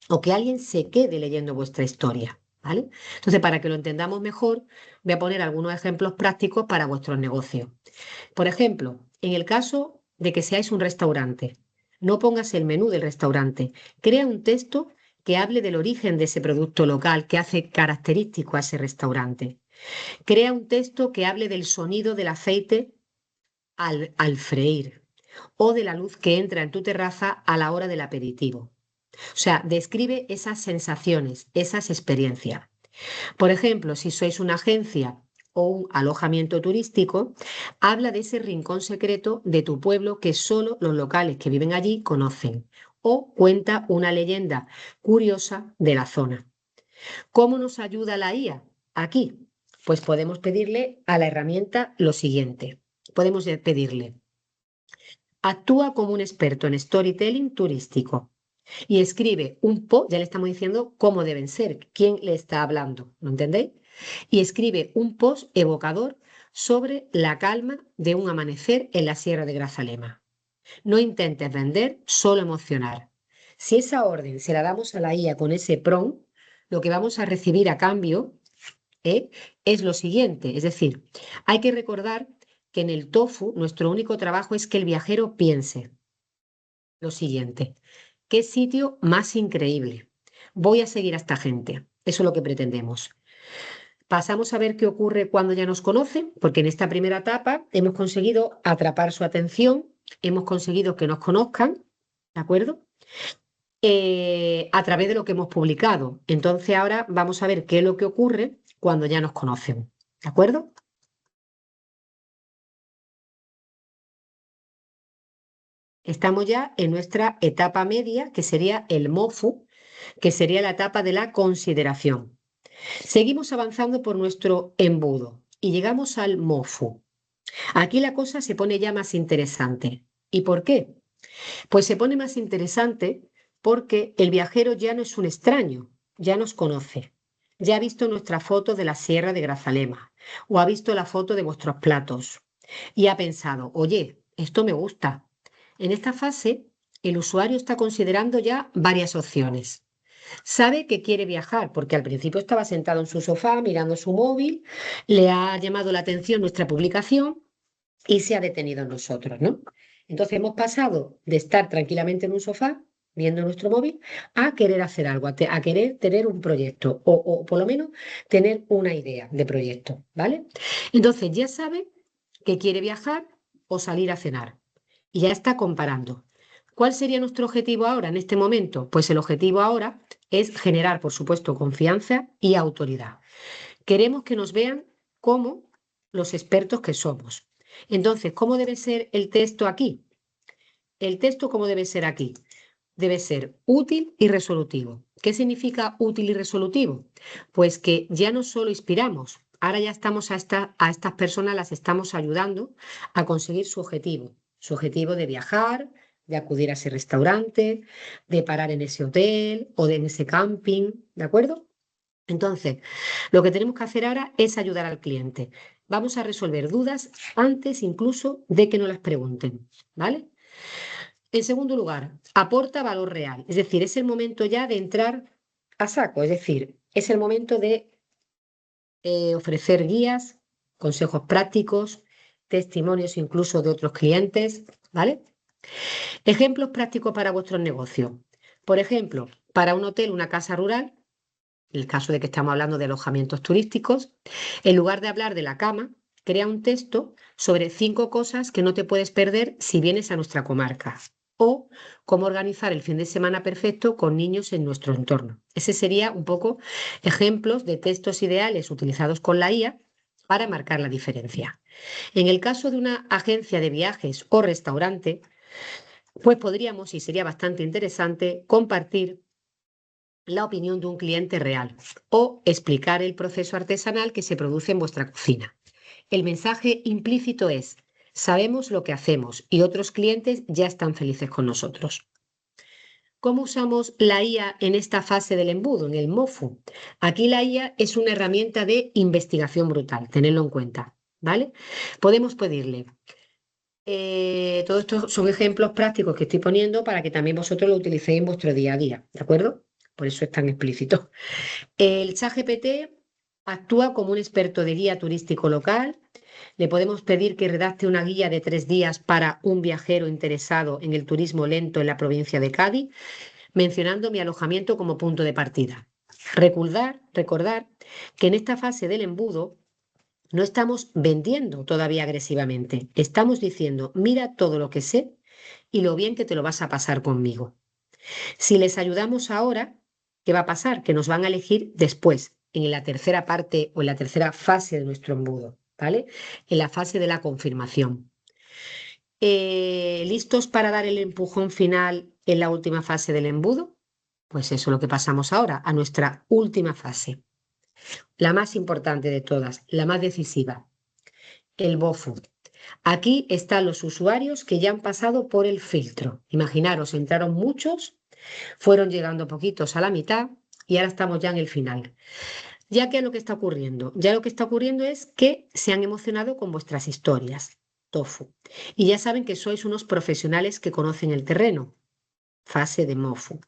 o que alguien se quede leyendo vuestra historia. ¿Vale? Entonces, para que lo entendamos mejor, voy a poner algunos ejemplos prácticos para vuestros negocios. Por ejemplo, en el caso de que seáis un restaurante, no pongas el menú del restaurante, crea un texto que hable del origen de ese producto local que hace característico a ese restaurante. Crea un texto que hable del sonido del aceite al freír o de la luz que entra en tu terraza a la hora del aperitivo. O sea, describe esas sensaciones, esas experiencias. Por ejemplo, si sois una agencia o un alojamiento turístico, habla de ese rincón secreto de tu pueblo que solo los locales que viven allí conocen. O cuenta una leyenda curiosa de la zona. ¿Cómo nos ayuda la IA? Aquí, pues podemos pedirle a la herramienta lo siguiente. podemos pedirle: actúa como un experto en storytelling turístico y escribe un post, ya le estamos diciendo cómo deben ser, quién le está hablando, ¿lo entendéis? Y escribe un post evocador sobre la calma de un amanecer en la Sierra de Grazalema. No intentes vender, solo emocionar. Si esa orden se la damos a la IA con ese prompt, lo que vamos a recibir a cambio es lo siguiente. Es decir, hay que recordar que en el TOEFL nuestro único trabajo es que el viajero piense lo siguiente: ¿qué sitio más increíble? Voy a seguir a esta gente. Eso es lo que pretendemos. Pasamos a ver qué ocurre cuando ya nos conocen, porque en esta primera etapa hemos conseguido atrapar su atención, hemos conseguido que nos conozcan, ¿de acuerdo? A través de lo que hemos publicado. Entonces ahora vamos a ver qué es lo que ocurre cuando ya nos conocen, ¿de acuerdo? Estamos ya en nuestra etapa media, que sería el MOFU, que sería la etapa de la consideración. Seguimos avanzando por nuestro embudo y llegamos al MOFU. Aquí la cosa se pone ya más interesante. ¿Y por qué? Pues se pone más interesante porque el viajero ya no es un extraño, ya nos conoce. Ya ha visto nuestra foto de la Sierra de Grazalema o ha visto la foto de vuestros platos y ha pensado: oye, esto me gusta. En esta fase, el usuario está considerando ya varias opciones. Sabe que quiere viajar porque al principio estaba sentado en su sofá mirando su móvil, le ha llamado la atención nuestra publicación y se ha detenido en nosotros, ¿no? Entonces hemos pasado de estar tranquilamente en un sofá viendo nuestro móvil a querer hacer algo, a querer tener un proyecto o por lo menos tener una idea de proyecto, ¿vale? Entonces ya sabe que quiere viajar o salir a cenar y ya está comparando. ¿Cuál sería nuestro objetivo ahora en este momento? Pues el objetivo ahora es generar, por supuesto, confianza y autoridad. Queremos que nos vean como los expertos que somos. Entonces, ¿cómo debe ser el texto aquí? El texto, ¿cómo debe ser aquí? Debe ser útil y resolutivo. ¿Qué significa útil y resolutivo? Pues que ya no solo inspiramos, ahora ya estamos a estas personas las estamos ayudando a conseguir su objetivo de viajar, de acudir a ese restaurante, de parar en ese hotel o en ese camping, ¿de acuerdo? Entonces, lo que tenemos que hacer ahora es ayudar al cliente. Vamos a resolver dudas antes incluso de que nos las pregunten, ¿vale? En segundo lugar, aporta valor real, es decir, es el momento ya de entrar a saco, es decir, es el momento de ofrecer guías, consejos prácticos, testimonios incluso de otros clientes, ¿vale? Ejemplos prácticos para vuestros negocios. Por ejemplo, para un hotel, una casa rural, en el caso de que estamos hablando de alojamientos turísticos, en lugar de hablar de la cama, crea un texto sobre 5 cosas que no te puedes perder si vienes a nuestra comarca. O cómo organizar el fin de semana perfecto con niños en nuestro entorno. Ese sería un poco ejemplos de textos ideales utilizados con la IA para marcar la diferencia. En el caso de una agencia de viajes o restaurante, pues podríamos, y sería bastante interesante, compartir la opinión de un cliente real o explicar el proceso artesanal que se produce en vuestra cocina. El mensaje implícito es: sabemos lo que hacemos y otros clientes ya están felices con nosotros. ¿Cómo usamos la IA en esta fase del embudo, en el MOFU? Aquí la IA es una herramienta de investigación brutal, tenedlo en cuenta, ¿vale? Podemos pedirle, todos estos son ejemplos prácticos que estoy poniendo para que también vosotros lo utilicéis en vuestro día a día, ¿de acuerdo? Por eso es tan explícito. El ChatGPT actúa como un experto de guía turístico local. Le podemos pedir que redacte una guía de 3 días para un viajero interesado en el turismo lento en la provincia de Cádiz, mencionando mi alojamiento como punto de partida. Recordar que en esta fase del embudo no estamos vendiendo todavía agresivamente. Estamos diciendo: mira todo lo que sé y lo bien que te lo vas a pasar conmigo. Si les ayudamos ahora, ¿qué va a pasar? Que nos van a elegir después, en la tercera parte o en la tercera fase de nuestro embudo, ¿vale? En la fase de la confirmación. ¿Listos para dar el empujón final en la última fase del embudo? Pues eso es lo que pasamos ahora, a nuestra última fase, la más importante de todas, la más decisiva, el BOFU. Aquí están los usuarios que ya han pasado por el filtro. Imaginaros, entraron muchos, fueron llegando poquitos a la mitad y ahora estamos ya en el final. ¿Ya qué es lo que está ocurriendo? Ya lo que está ocurriendo es que se han emocionado con vuestras historias, Tofu. Y ya saben que sois unos profesionales que conocen el terreno, fase de Mofu.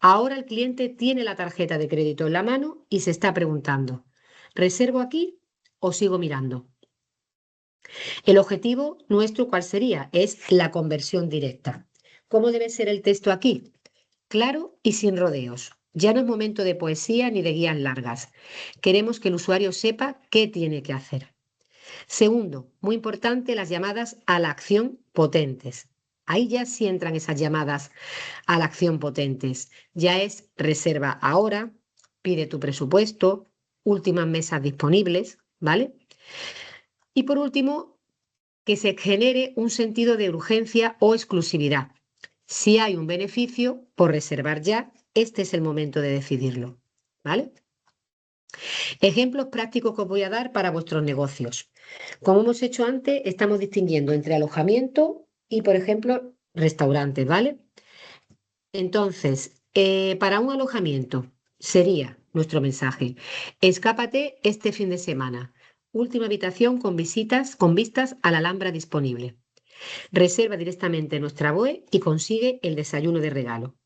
Ahora el cliente tiene la tarjeta de crédito en la mano y se está preguntando, ¿reservo aquí o sigo mirando? El objetivo nuestro, ¿cuál sería? Es la conversión directa. ¿Cómo debe ser el texto aquí? Claro y sin rodeos. Ya no es momento de poesía ni de guías largas. Queremos que el usuario sepa qué tiene que hacer. Segundo, muy importante, las llamadas a la acción potentes. Ahí ya sí entran esas llamadas a la acción potentes. Ya es reserva ahora, pide tu presupuesto, últimas mesas disponibles, ¿vale? Y por último, que se genere un sentido de urgencia o exclusividad. Si hay un beneficio por reservar ya, este es el momento de decidirlo, ¿vale? Ejemplos prácticos que os voy a dar para vuestros negocios. Como hemos hecho antes, estamos distinguiendo entre alojamiento y, por ejemplo, restaurantes, ¿vale? Entonces, para un alojamiento sería nuestro mensaje: escápate este fin de semana. Última habitación con visitas, con vistas a la Alhambra disponible. Reserva directamente en nuestra web y consigue el desayuno de regalo.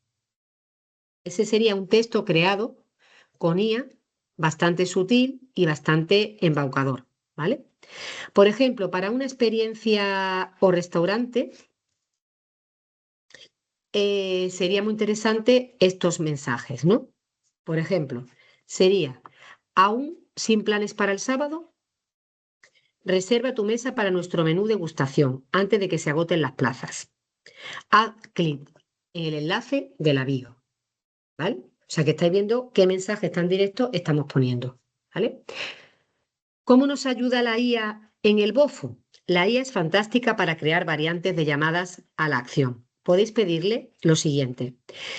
Ese sería un texto creado con IA, bastante sutil y bastante embaucador, ¿vale? Por ejemplo, para una experiencia o restaurante, sería muy interesante estos mensajes, ¿no? Por ejemplo, sería, aún sin planes para el sábado, reserva tu mesa para nuestro menú degustación antes de que se agoten las plazas. Haz clic en el enlace de la bio, ¿vale? O sea que estáis viendo qué mensajes tan directos estamos poniendo, ¿vale? ¿Cómo nos ayuda la IA en el BOFU? La IA es fantástica para crear variantes de llamadas a la acción. Podéis pedirle lo siguiente: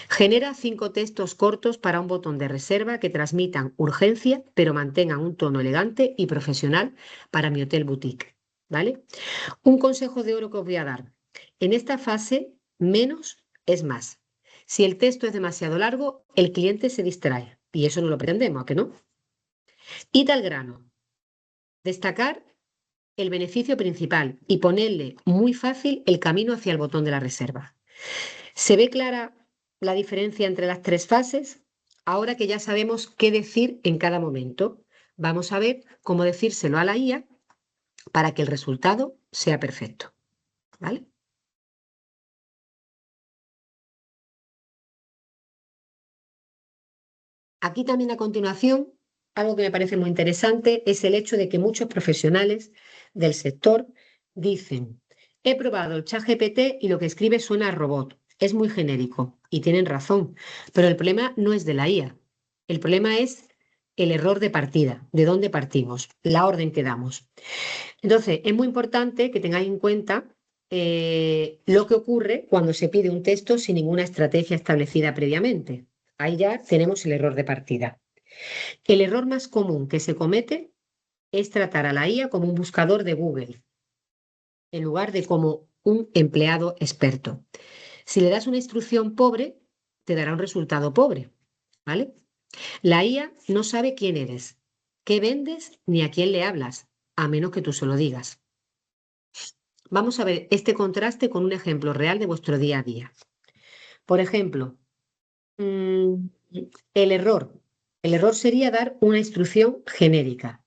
genera 5 textos cortos para un botón de reserva que transmitan urgencia, pero mantengan un tono elegante y profesional para mi hotel boutique, ¿vale? Un consejo de oro que os voy a dar. En esta fase, menos es más. Si el texto es demasiado largo, el cliente se distrae y eso no lo pretendemos, ¿a que no? Y tal grano. Destacar el beneficio principal y ponerle muy fácil el camino hacia el botón de la reserva. ¿Se ve clara la diferencia entre las 3 fases? Ahora que ya sabemos qué decir en cada momento, vamos a ver cómo decírselo a la IA para que el resultado sea perfecto, ¿vale? Aquí también a continuación, algo que me parece muy interesante es el hecho de que muchos profesionales del sector dicen, he probado el ChatGPT y lo que escribe suena a robot, es muy genérico y tienen razón, pero el problema no es de la IA, el problema es el error de partida, de dónde partimos, la orden que damos. Entonces, es muy importante que tengáis en cuenta lo que ocurre cuando se pide un texto sin ninguna estrategia establecida previamente. Ahí ya tenemos el error de partida. El error más común que se comete es tratar a la IA como un buscador de Google, en lugar de como un empleado experto. Si le das una instrucción pobre, te dará un resultado pobre, ¿vale? La IA no sabe quién eres, qué vendes ni a quién le hablas, a menos que tú se lo digas. Vamos a ver este contraste con un ejemplo real de vuestro día a día. Por ejemplo, mm, el error. El error sería dar una instrucción genérica.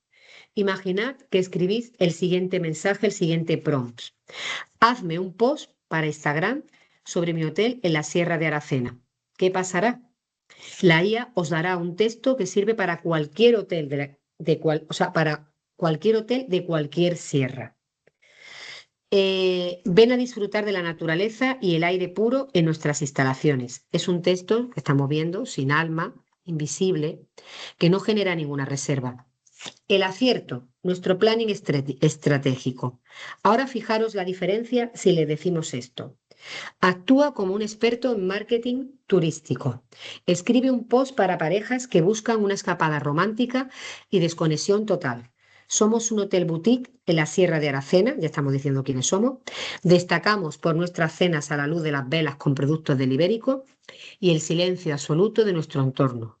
Imaginad que escribís el siguiente mensaje, el siguiente prompt. Hazme un post para Instagram sobre mi hotel en la Sierra de Aracena. ¿Qué pasará? La IA os dará un texto que sirve para cualquier hotel o sea, para cualquier hotel de cualquier sierra. Ven a disfrutar de la naturaleza y el aire puro en nuestras instalaciones. Es un texto que estamos viendo, sin alma, invisible, que no genera ninguna reserva. El acierto, nuestro planning estratégico. Ahora fijaros la diferencia si le decimos esto. Actúa como un experto en marketing turístico. Escribe un post para parejas que buscan una escapada romántica y desconexión total. Somos un hotel boutique en la Sierra de Aracena, ya estamos diciendo quiénes somos. Destacamos por nuestras cenas a la luz de las velas con productos del Ibérico y el silencio absoluto de nuestro entorno.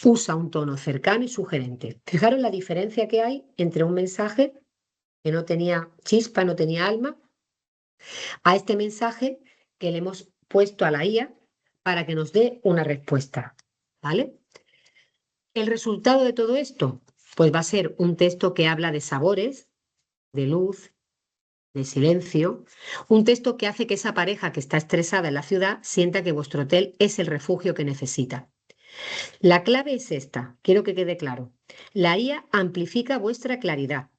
Usa un tono cercano y sugerente. Fijaros la diferencia que hay entre un mensaje que no tenía chispa, no tenía alma, a este mensaje que le hemos puesto a la IA para que nos dé una respuesta. ¿Vale? El resultado de todo esto, pues va a ser un texto que habla de sabores, de luz, de silencio, un texto que hace que esa pareja que está estresada en la ciudad sienta que vuestro hotel es el refugio que necesita. La clave es esta, quiero que quede claro. La IA amplifica vuestra claridad.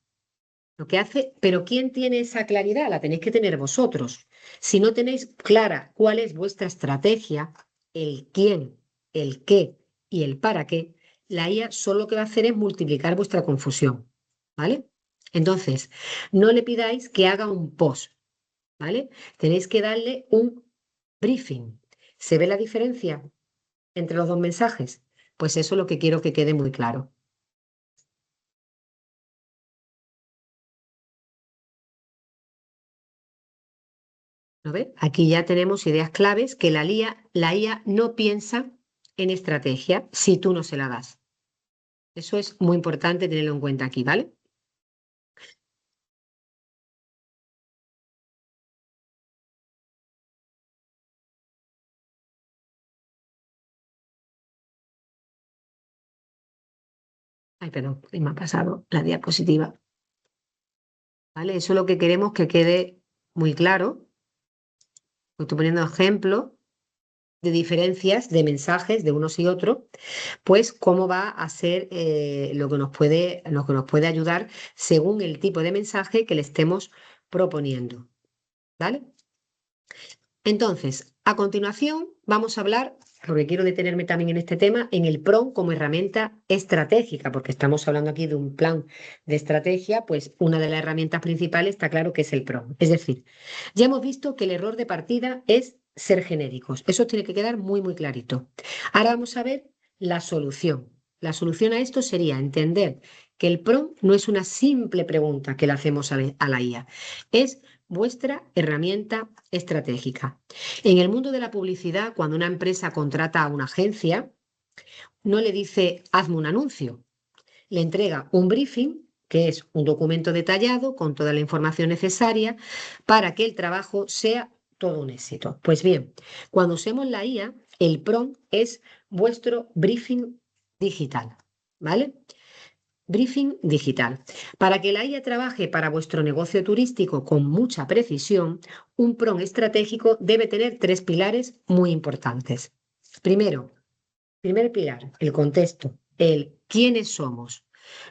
Lo que hace, pero ¿quién tiene esa claridad? La tenéis que tener vosotros. Si no tenéis clara cuál es vuestra estrategia, el quién, el qué y el para qué, la IA solo lo que va a hacer es multiplicar vuestra confusión, ¿vale? Entonces, no le pidáis que haga un post, ¿vale? Tenéis que darle un briefing. ¿Se ve la diferencia entre los dos mensajes? Pues eso es lo que quiero que quede muy claro. ¿Lo ve? Aquí ya tenemos ideas claves que la IA no piensa en estrategia si tú no se la das. Eso es muy importante tenerlo en cuenta aquí, ¿vale? Ay, perdón, me ha pasado la diapositiva, ¿vale? Eso es lo que queremos que quede muy claro. Estoy poniendo ejemplos de diferencias de mensajes de unos y otros, pues cómo va a ser lo que nos puede ayudar según el tipo de mensaje que le estemos proponiendo, ¿vale? Entonces, a continuación vamos a hablar, porque quiero detenerme también en este tema, en el PROM como herramienta estratégica, porque estamos hablando aquí de un plan de estrategia, pues una de las herramientas principales está claro que es el PROM. Es decir, ya hemos visto que el error de partida es ser genéricos. Eso tiene que quedar muy, muy clarito. Ahora vamos a ver la solución. La solución a esto sería entender que el PROM no es una simple pregunta que le hacemos a la IA, es vuestra herramienta estratégica. En el mundo de la publicidad, cuando una empresa contrata a una agencia, no le dice hazme un anuncio, le entrega un briefing, que es un documento detallado con toda la información necesaria para que el trabajo sea todo un éxito. Pues bien, cuando usemos la IA, el PROM es vuestro briefing digital, ¿vale? Briefing digital. Para que la IA trabaje para vuestro negocio turístico con mucha precisión, un PROM estratégico debe tener tres pilares muy importantes. Primero, primer pilar, el contexto, el quiénes somos.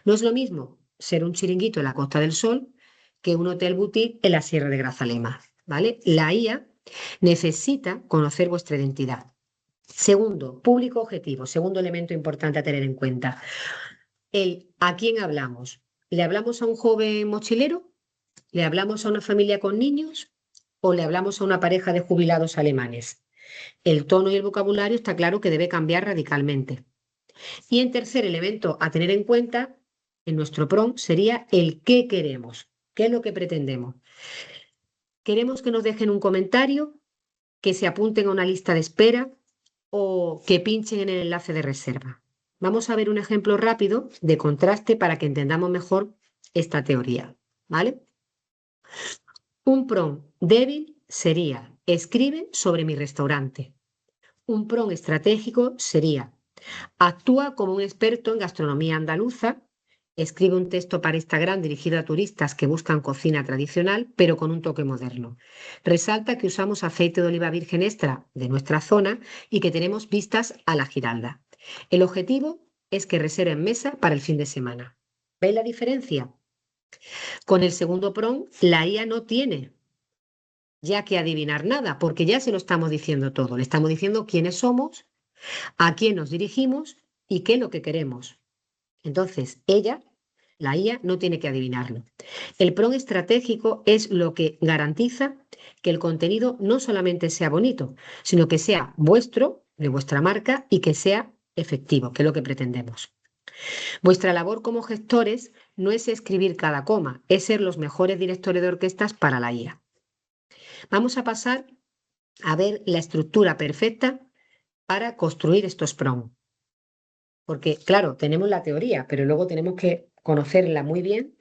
No es lo mismo ser un chiringuito en la Costa del Sol que un hotel boutique en la Sierra de Grazalema, ¿vale? La IA necesita conocer vuestra identidad. Segundo, público objetivo, segundo elemento importante a tener en cuenta. ¿A quién hablamos? ¿Le hablamos a un joven mochilero? ¿Le hablamos a una familia con niños? ¿O le hablamos a una pareja de jubilados alemanes? El tono y el vocabulario está claro que debe cambiar radicalmente. Y en tercer elemento a tener en cuenta, en nuestro PROM, sería el qué queremos, qué es lo que pretendemos. ¿Queremos que nos dejen un comentario, que se apunten a una lista de espera o que pinchen en el enlace de reserva? Vamos a ver un ejemplo rápido de contraste para que entendamos mejor esta teoría, ¿vale? Un PROM débil sería escribe sobre mi restaurante. Un PROM estratégico sería actúa como un experto en gastronomía andaluza, escribe un texto para Instagram dirigido a turistas que buscan cocina tradicional, pero con un toque moderno. Resalta que usamos aceite de oliva virgen extra de nuestra zona y que tenemos vistas a la Giralda. El objetivo es que reserven mesa para el fin de semana. ¿Veis la diferencia? Con el segundo PROM, la IA no tiene ya que adivinar nada, porque ya se lo estamos diciendo todo. Le estamos diciendo quiénes somos, a quién nos dirigimos y qué es lo que queremos. Entonces, ella, la IA, no tiene que adivinarlo. El PROM estratégico es lo que garantiza que el contenido no solamente sea bonito, sino que sea vuestro, de vuestra marca, y que sea efectivo, que es lo que pretendemos. Vuestra labor como gestores no es escribir cada coma, es ser los mejores directores de orquestas para la IA. Vamos a pasar a ver la estructura perfecta para construir estos prompts. Porque, claro, tenemos la teoría, pero luego tenemos que conocerla muy bien,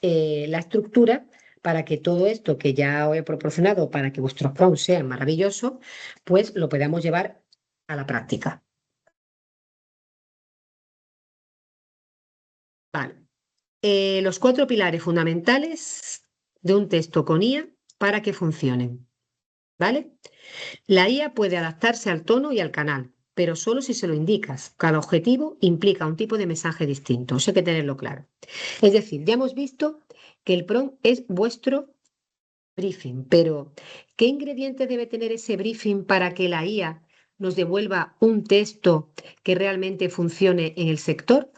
la estructura, para que todo esto que ya os he proporcionado para que vuestros prompts sean maravillosos, pues lo podamos llevar a la práctica. Vale. Los 4 pilares fundamentales de un texto con IA para que funcionen. ¿Vale? La IA puede adaptarse al tono y al canal, pero solo si se lo indicas. Cada objetivo implica un tipo de mensaje distinto, eso hay que tenerlo claro. Es decir, ya hemos visto que el prompt es vuestro briefing, pero ¿qué ingredientes debe tener ese briefing para que la IA nos devuelva un texto que realmente funcione en el sector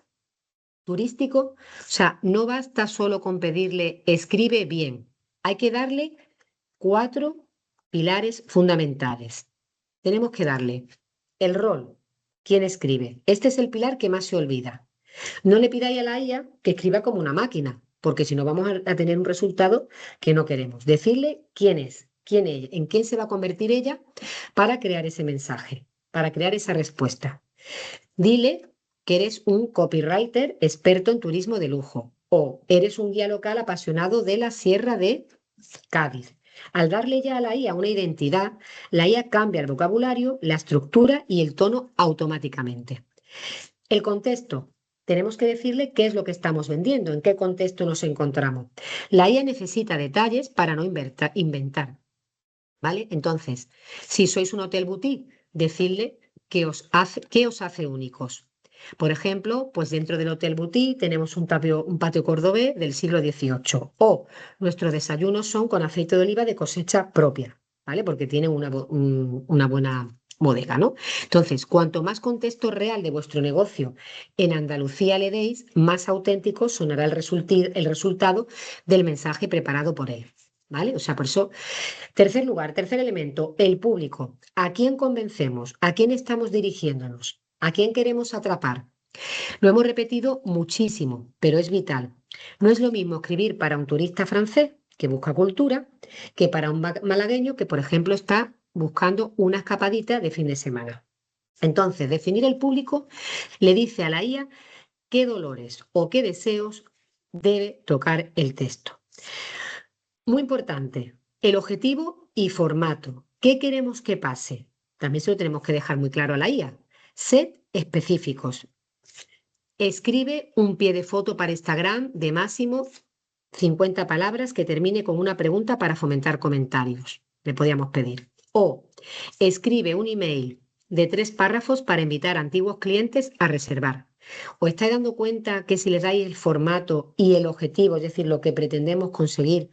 turístico? O sea, no basta solo con pedirle escribe bien, hay que darle 4 pilares fundamentales. Tenemos que darle el rol, quién escribe. Este es el pilar que más se olvida. No le pidáis a la IA que escriba como una máquina, porque si no vamos a tener un resultado que no queremos. Decirle quién es, en quién se va a convertir ella para crear ese mensaje, para crear esa respuesta. Dile que eres un copywriter experto en turismo de lujo o eres un guía local apasionado de la Sierra de Cádiz. Al darle ya a la IA una identidad, la IA cambia el vocabulario, la estructura y el tono automáticamente. El contexto. Tenemos que decirle qué es lo que estamos vendiendo, en qué contexto nos encontramos. La IA necesita detalles para no inventar. ¿Vale? Entonces, si sois un hotel boutique, decidle qué os hace únicos. Por ejemplo, pues dentro del hotel boutique tenemos un patio cordobés del siglo XVIII o nuestros desayunos son con aceite de oliva de cosecha propia, ¿vale? Porque tienen una buena bodega, ¿no? Entonces, cuanto más contexto real de vuestro negocio en Andalucía le deis, más auténtico sonará el resultado del mensaje preparado por él, ¿vale? O sea, por eso, tercer elemento, el público. ¿A quién convencemos? ¿A quién estamos dirigiéndonos? ¿A quién queremos atrapar? Lo hemos repetido muchísimo, pero es vital. No es lo mismo escribir para un turista francés que busca cultura que para un malagueño que, por ejemplo, está buscando una escapadita de fin de semana. Entonces, definir el público le dice a la IA qué dolores o qué deseos debe tocar el texto. Muy importante, el objetivo y formato. ¿Qué queremos que pase? También se lo tenemos que dejar muy claro a la IA. Sed específicos. Escribe un pie de foto para Instagram de máximo 50 palabras que termine con una pregunta para fomentar comentarios. Le podíamos pedir. O escribe un email de 3 párrafos para invitar a antiguos clientes a reservar. ¿Os estáis dando cuenta que si le dais el formato y el objetivo, es decir, lo que pretendemos conseguir,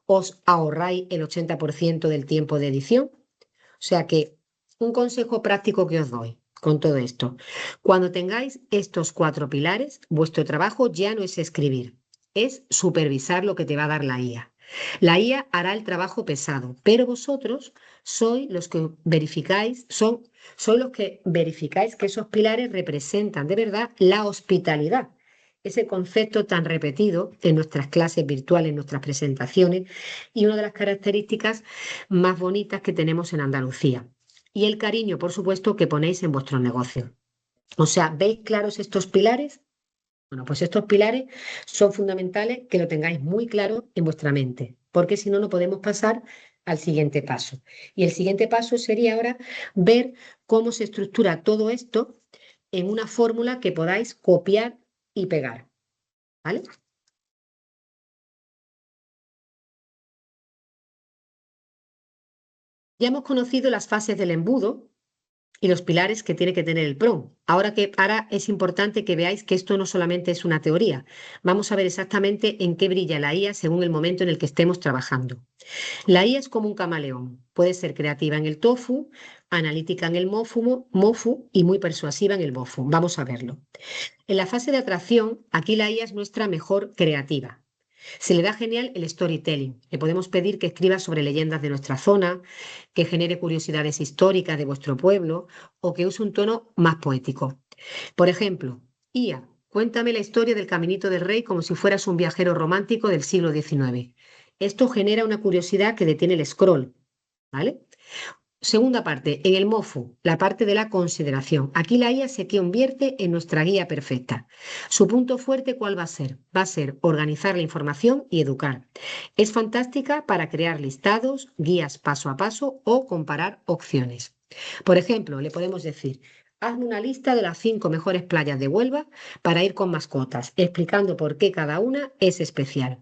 os ahorráis el 80% del tiempo de edición? O sea que un consejo práctico que os doy con todo esto. Cuando tengáis estos 4 pilares, vuestro trabajo ya no es escribir, es supervisar lo que te va a dar la IA. La IA hará el trabajo pesado, pero vosotros sois los que verificáis, son los que verificáis que esos pilares representan de verdad la hospitalidad. Ese concepto tan repetido en nuestras clases virtuales, en nuestras presentaciones, y una de las características más bonitas que tenemos en Andalucía. Y el cariño, por supuesto, que ponéis en vuestros negocios. O sea, ¿veis claros estos pilares? Bueno, pues estos pilares son fundamentales que lo tengáis muy claro en vuestra mente, porque si no, no podemos pasar al siguiente paso. Y el siguiente paso sería ahora ver cómo se estructura todo esto en una fórmula que podáis copiar y pegar. ¿Vale? Ya hemos conocido las fases del embudo y los pilares que tiene que tener el PROM. Ahora es importante que veáis que esto no solamente es una teoría. Vamos a ver exactamente en qué brilla la IA según el momento en el que estemos trabajando. La IA es como un camaleón. Puede ser creativa en el tofu, analítica en el mofu y muy persuasiva en el bofu. Vamos a verlo. En la fase de atracción, aquí la IA es nuestra mejor creativa. Se le da genial el storytelling. Le podemos pedir que escriba sobre leyendas de nuestra zona, que genere curiosidades históricas de vuestro pueblo o que use un tono más poético. Por ejemplo, IA, Cuéntame la historia del Caminito del Rey como si fueras un viajero romántico del siglo XIX. Esto genera una curiosidad que detiene el scroll, ¿vale? Segunda parte, en el MOFU, la parte de la consideración. Aquí la IA se convierte en nuestra guía perfecta. Su punto fuerte, ¿cuál va a ser? Va a ser organizar la información y educar. Es fantástica para crear listados, guías paso a paso o comparar opciones. Por ejemplo, le podemos decir, hazme una lista de las 5 mejores playas de Huelva para ir con mascotas, explicando por qué cada una es especial.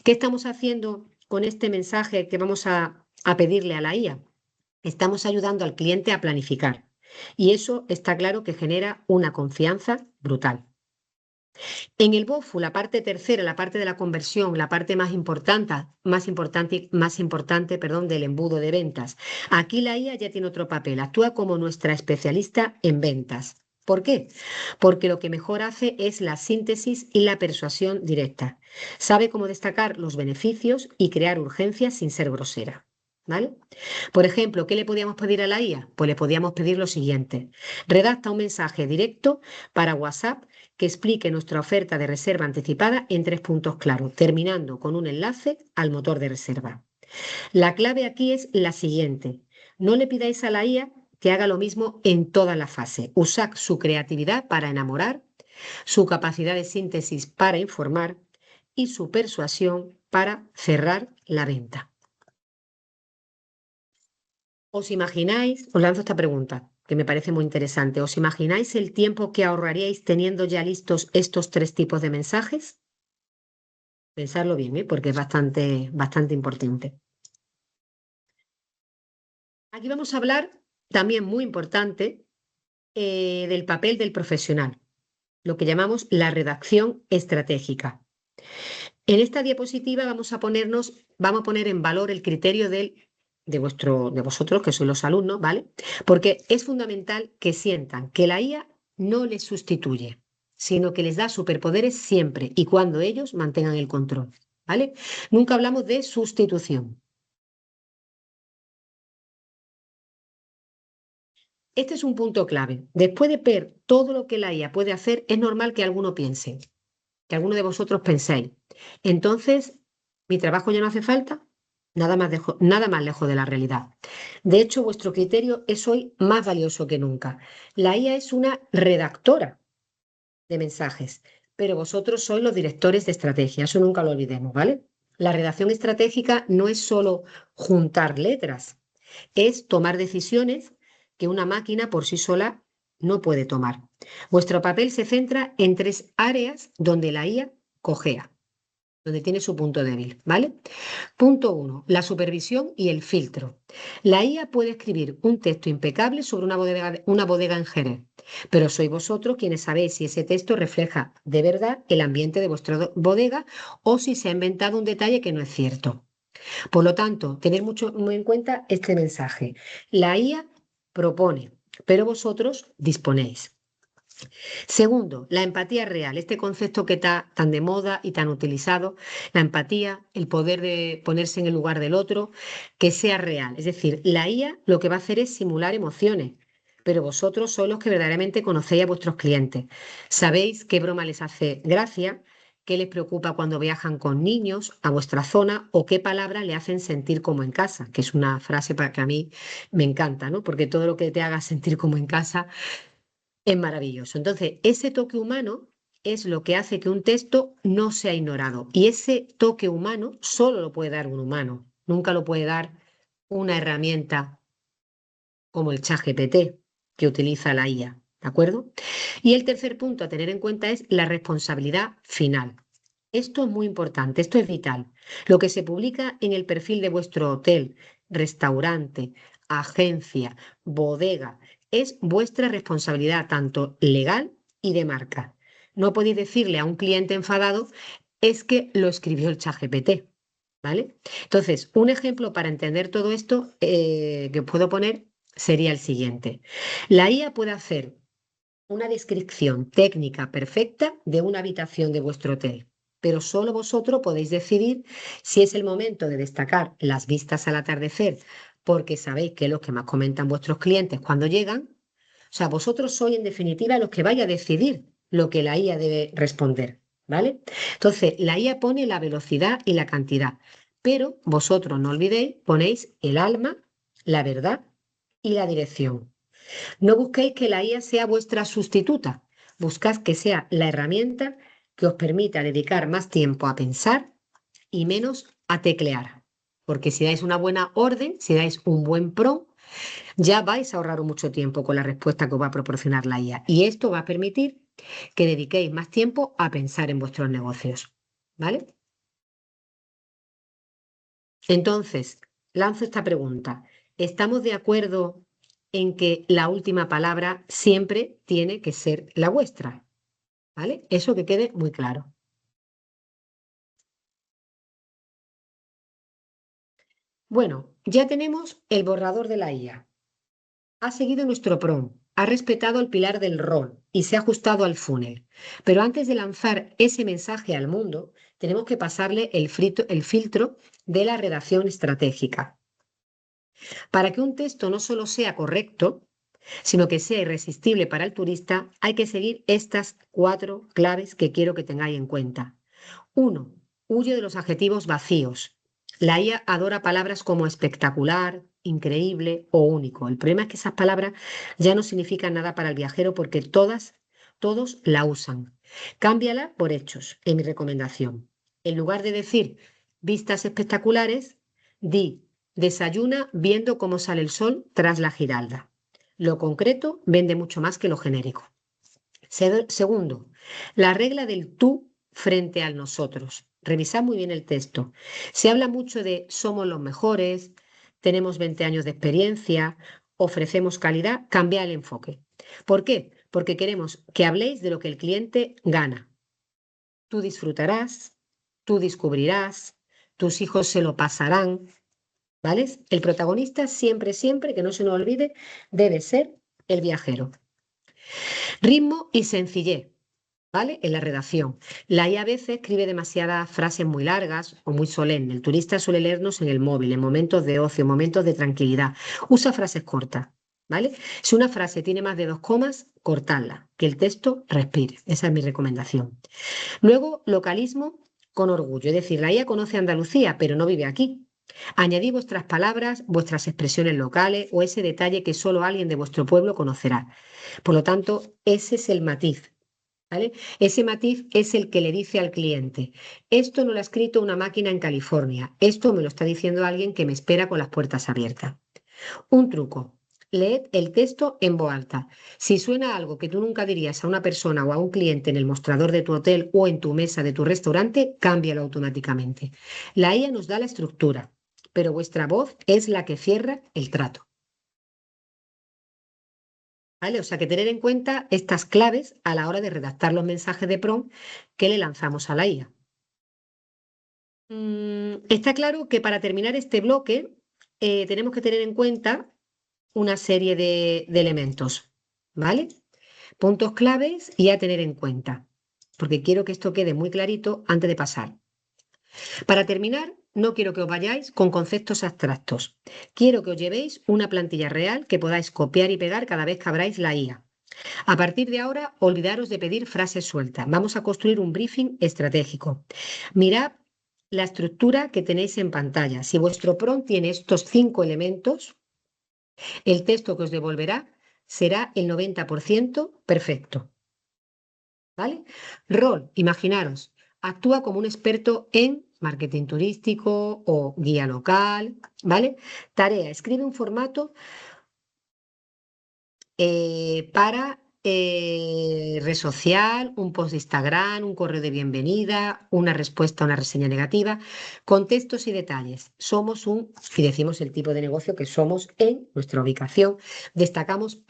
¿Qué estamos haciendo con este mensaje que vamos a pedirle a la IA? Estamos ayudando al cliente a planificar y eso está claro que genera una confianza brutal. En el BOFU, la parte tercera, la parte de la conversión, la parte más importante, perdón, del embudo de ventas. Aquí la IA ya tiene otro papel, actúa como nuestra especialista en ventas. ¿Por qué? Porque lo que mejor hace es la síntesis y la persuasión directa. Sabe cómo destacar los beneficios y crear urgencias sin ser grosera. ¿Vale? Por ejemplo, ¿qué le podíamos pedir a la IA? Pues le podíamos pedir lo siguiente. Redacta un mensaje directo para WhatsApp que explique nuestra oferta de reserva anticipada en 3 puntos claros, terminando con un enlace al motor de reserva. La clave aquí es la siguiente. No le pidáis a la IA que haga lo mismo en toda la fase. Usad su creatividad para enamorar, su capacidad de síntesis para informar y su persuasión para cerrar la venta. ¿Os imagináis? Os lanzo esta pregunta, que me parece muy interesante. ¿Os imagináis el tiempo que ahorraríais teniendo ya listos estos 3 tipos de mensajes? Pensadlo bien, ¿eh? Porque es bastante importante. Aquí vamos a hablar también muy importante del papel del profesional, lo que llamamos la redacción estratégica. En esta diapositiva vamos a poner en valor el criterio de vosotros, que sois los alumnos, ¿vale? Porque es fundamental que sientan que la IA no les sustituye, sino que les da superpoderes siempre y cuando ellos mantengan el control, ¿vale? Nunca hablamos de sustitución. Este es un punto clave. Después de ver todo lo que la IA puede hacer, es normal que alguno piense, que alguno de vosotros penséis. Entonces, ¿mi trabajo ya no hace falta? Nada más lejos de la realidad. De hecho, vuestro criterio es hoy más valioso que nunca. La IA es una redactora de mensajes, pero vosotros sois los directores de estrategia. Eso nunca lo olvidemos, ¿vale? La redacción estratégica no es solo juntar letras, es tomar decisiones que una máquina por sí sola no puede tomar. Vuestro papel se centra en 3 áreas donde la IA cojea, donde tiene su punto débil, ¿vale? Punto 1, la supervisión y el filtro. La IA puede escribir un texto impecable sobre una bodega en Jerez, pero sois vosotros quienes sabéis si ese texto refleja de verdad el ambiente de vuestra bodega o si se ha inventado un detalle que no es cierto. Por lo tanto, tener mucho muy en cuenta este mensaje. La IA propone, pero vosotros disponéis. Segundo, la empatía real, este concepto que está tan de moda y tan utilizado, la empatía, el poder de ponerse en el lugar del otro, que sea real. Es decir, la IA lo que va a hacer es simular emociones, pero vosotros sois los que verdaderamente conocéis a vuestros clientes. Sabéis qué broma les hace gracia, qué les preocupa cuando viajan con niños a vuestra zona o qué palabras le hacen sentir como en casa, que es una frase para que a mí me encanta, ¿no? Porque todo lo que te haga sentir como en casa es maravilloso. Entonces, ese toque humano es lo que hace que un texto no sea ignorado. Y ese toque humano solo lo puede dar un humano. Nunca lo puede dar una herramienta como el ChatGPT que utiliza la IA. ¿De acuerdo? Y el tercer punto a tener en cuenta es la responsabilidad final. Esto es muy importante, esto es vital. Lo que se publica en el perfil de vuestro hotel, restaurante, agencia, bodega, es vuestra responsabilidad tanto legal y de marca. No podéis decirle a un cliente enfadado, es que lo escribió el ChatGPT, ¿vale? Entonces, un ejemplo para entender todo esto que puedo poner sería el siguiente. La IA puede hacer una descripción técnica perfecta de una habitación de vuestro hotel, pero solo vosotros podéis decidir si es el momento de destacar las vistas al atardecer, porque sabéis que es lo que más comentan vuestros clientes cuando llegan. O sea, vosotros sois en definitiva los que vais a decidir lo que la IA debe responder, ¿vale? Entonces, la IA pone la velocidad y la cantidad, pero vosotros no olvidéis, ponéis el alma, la verdad y la dirección. No busquéis que la IA sea vuestra sustituta, buscad que sea la herramienta que os permita dedicar más tiempo a pensar y menos a teclear. Porque si dais una buena orden, si dais un buen prompt, ya vais a ahorrar mucho tiempo con la respuesta que os va a proporcionar la IA. Y esto va a permitir que dediquéis más tiempo a pensar en vuestros negocios. ¿Vale? Entonces, lanzo esta pregunta. ¿Estamos de acuerdo en que la última palabra siempre tiene que ser la vuestra? ¿Vale? Eso que quede muy claro. Bueno, ya tenemos el borrador de la IA. Ha seguido nuestro prompt, ha respetado el pilar del rol y se ha ajustado al funnel. Pero antes de lanzar ese mensaje al mundo, tenemos que pasarle el filtro de la redacción estratégica. Para que un texto no solo sea correcto, sino que sea irresistible para el turista, hay que seguir estas 4 claves que quiero que tengáis en cuenta. 1. Huye de los adjetivos vacíos. La IA adora palabras como espectacular, increíble o único. El problema es que esas palabras ya no significan nada para el viajero porque todos la usan. Cámbiala por hechos, es mi recomendación. En lugar de decir vistas espectaculares, di desayuna viendo cómo sale el sol tras la Giralda. Lo concreto vende mucho más que lo genérico. Segundo, la regla del tú frente al nosotros. Revisad muy bien el texto. Se habla mucho de somos los mejores, tenemos 20 años de experiencia, ofrecemos calidad, cambia el enfoque. ¿Por qué? Porque queremos que habléis de lo que el cliente gana. Tú disfrutarás, tú descubrirás, tus hijos se lo pasarán, ¿vale? El protagonista siempre, siempre, que no se nos olvide, debe ser el viajero. Ritmo y sencillez. ¿Vale? En la redacción. La IA a veces escribe demasiadas frases muy largas o muy solemnes. El turista suele leernos en el móvil, en momentos de ocio, en momentos de tranquilidad. Usa frases cortas, ¿vale? Si una frase tiene más de 2 comas, cortadla, que el texto respire. Esa es mi recomendación. Luego, localismo con orgullo. Es decir, la IA conoce Andalucía, pero no vive aquí. Añadid vuestras palabras, vuestras expresiones locales o ese detalle que solo alguien de vuestro pueblo conocerá. Por lo tanto, ese es el matiz. ¿Vale? Ese matiz es el que le dice al cliente, esto no lo ha escrito una máquina en California, esto me lo está diciendo alguien que me espera con las puertas abiertas. Un truco, leed el texto en voz alta. Si suena algo que tú nunca dirías a una persona o a un cliente en el mostrador de tu hotel o en tu mesa de tu restaurante, cámbialo automáticamente. La IA nos da la estructura, pero vuestra voz es la que cierra el trato. ¿Vale? O sea que tener en cuenta estas claves a la hora de redactar los mensajes de prompt que le lanzamos a la IA. Está claro que para terminar este bloque tenemos que tener en cuenta una serie de elementos, ¿vale? Puntos claves y a tener en cuenta, porque quiero que esto quede muy clarito antes de pasar. Para terminar, no quiero que os vayáis con conceptos abstractos. Quiero que os llevéis una plantilla real que podáis copiar y pegar cada vez que abráis la IA. A partir de ahora, olvidaros de pedir frases sueltas. Vamos a construir un briefing estratégico. Mirad la estructura que tenéis en pantalla. Si vuestro prompt tiene estos 5 elementos, el texto que os devolverá será el 90% perfecto. ¿Vale? Rol, imaginaros, actúa como un experto en marketing turístico o guía local, ¿vale? Tarea, escribe un formato para red social, un post de Instagram, un correo de bienvenida, una respuesta a una reseña negativa, contextos y detalles. Somos y decimos el tipo de negocio que somos en nuestra ubicación. Destacamos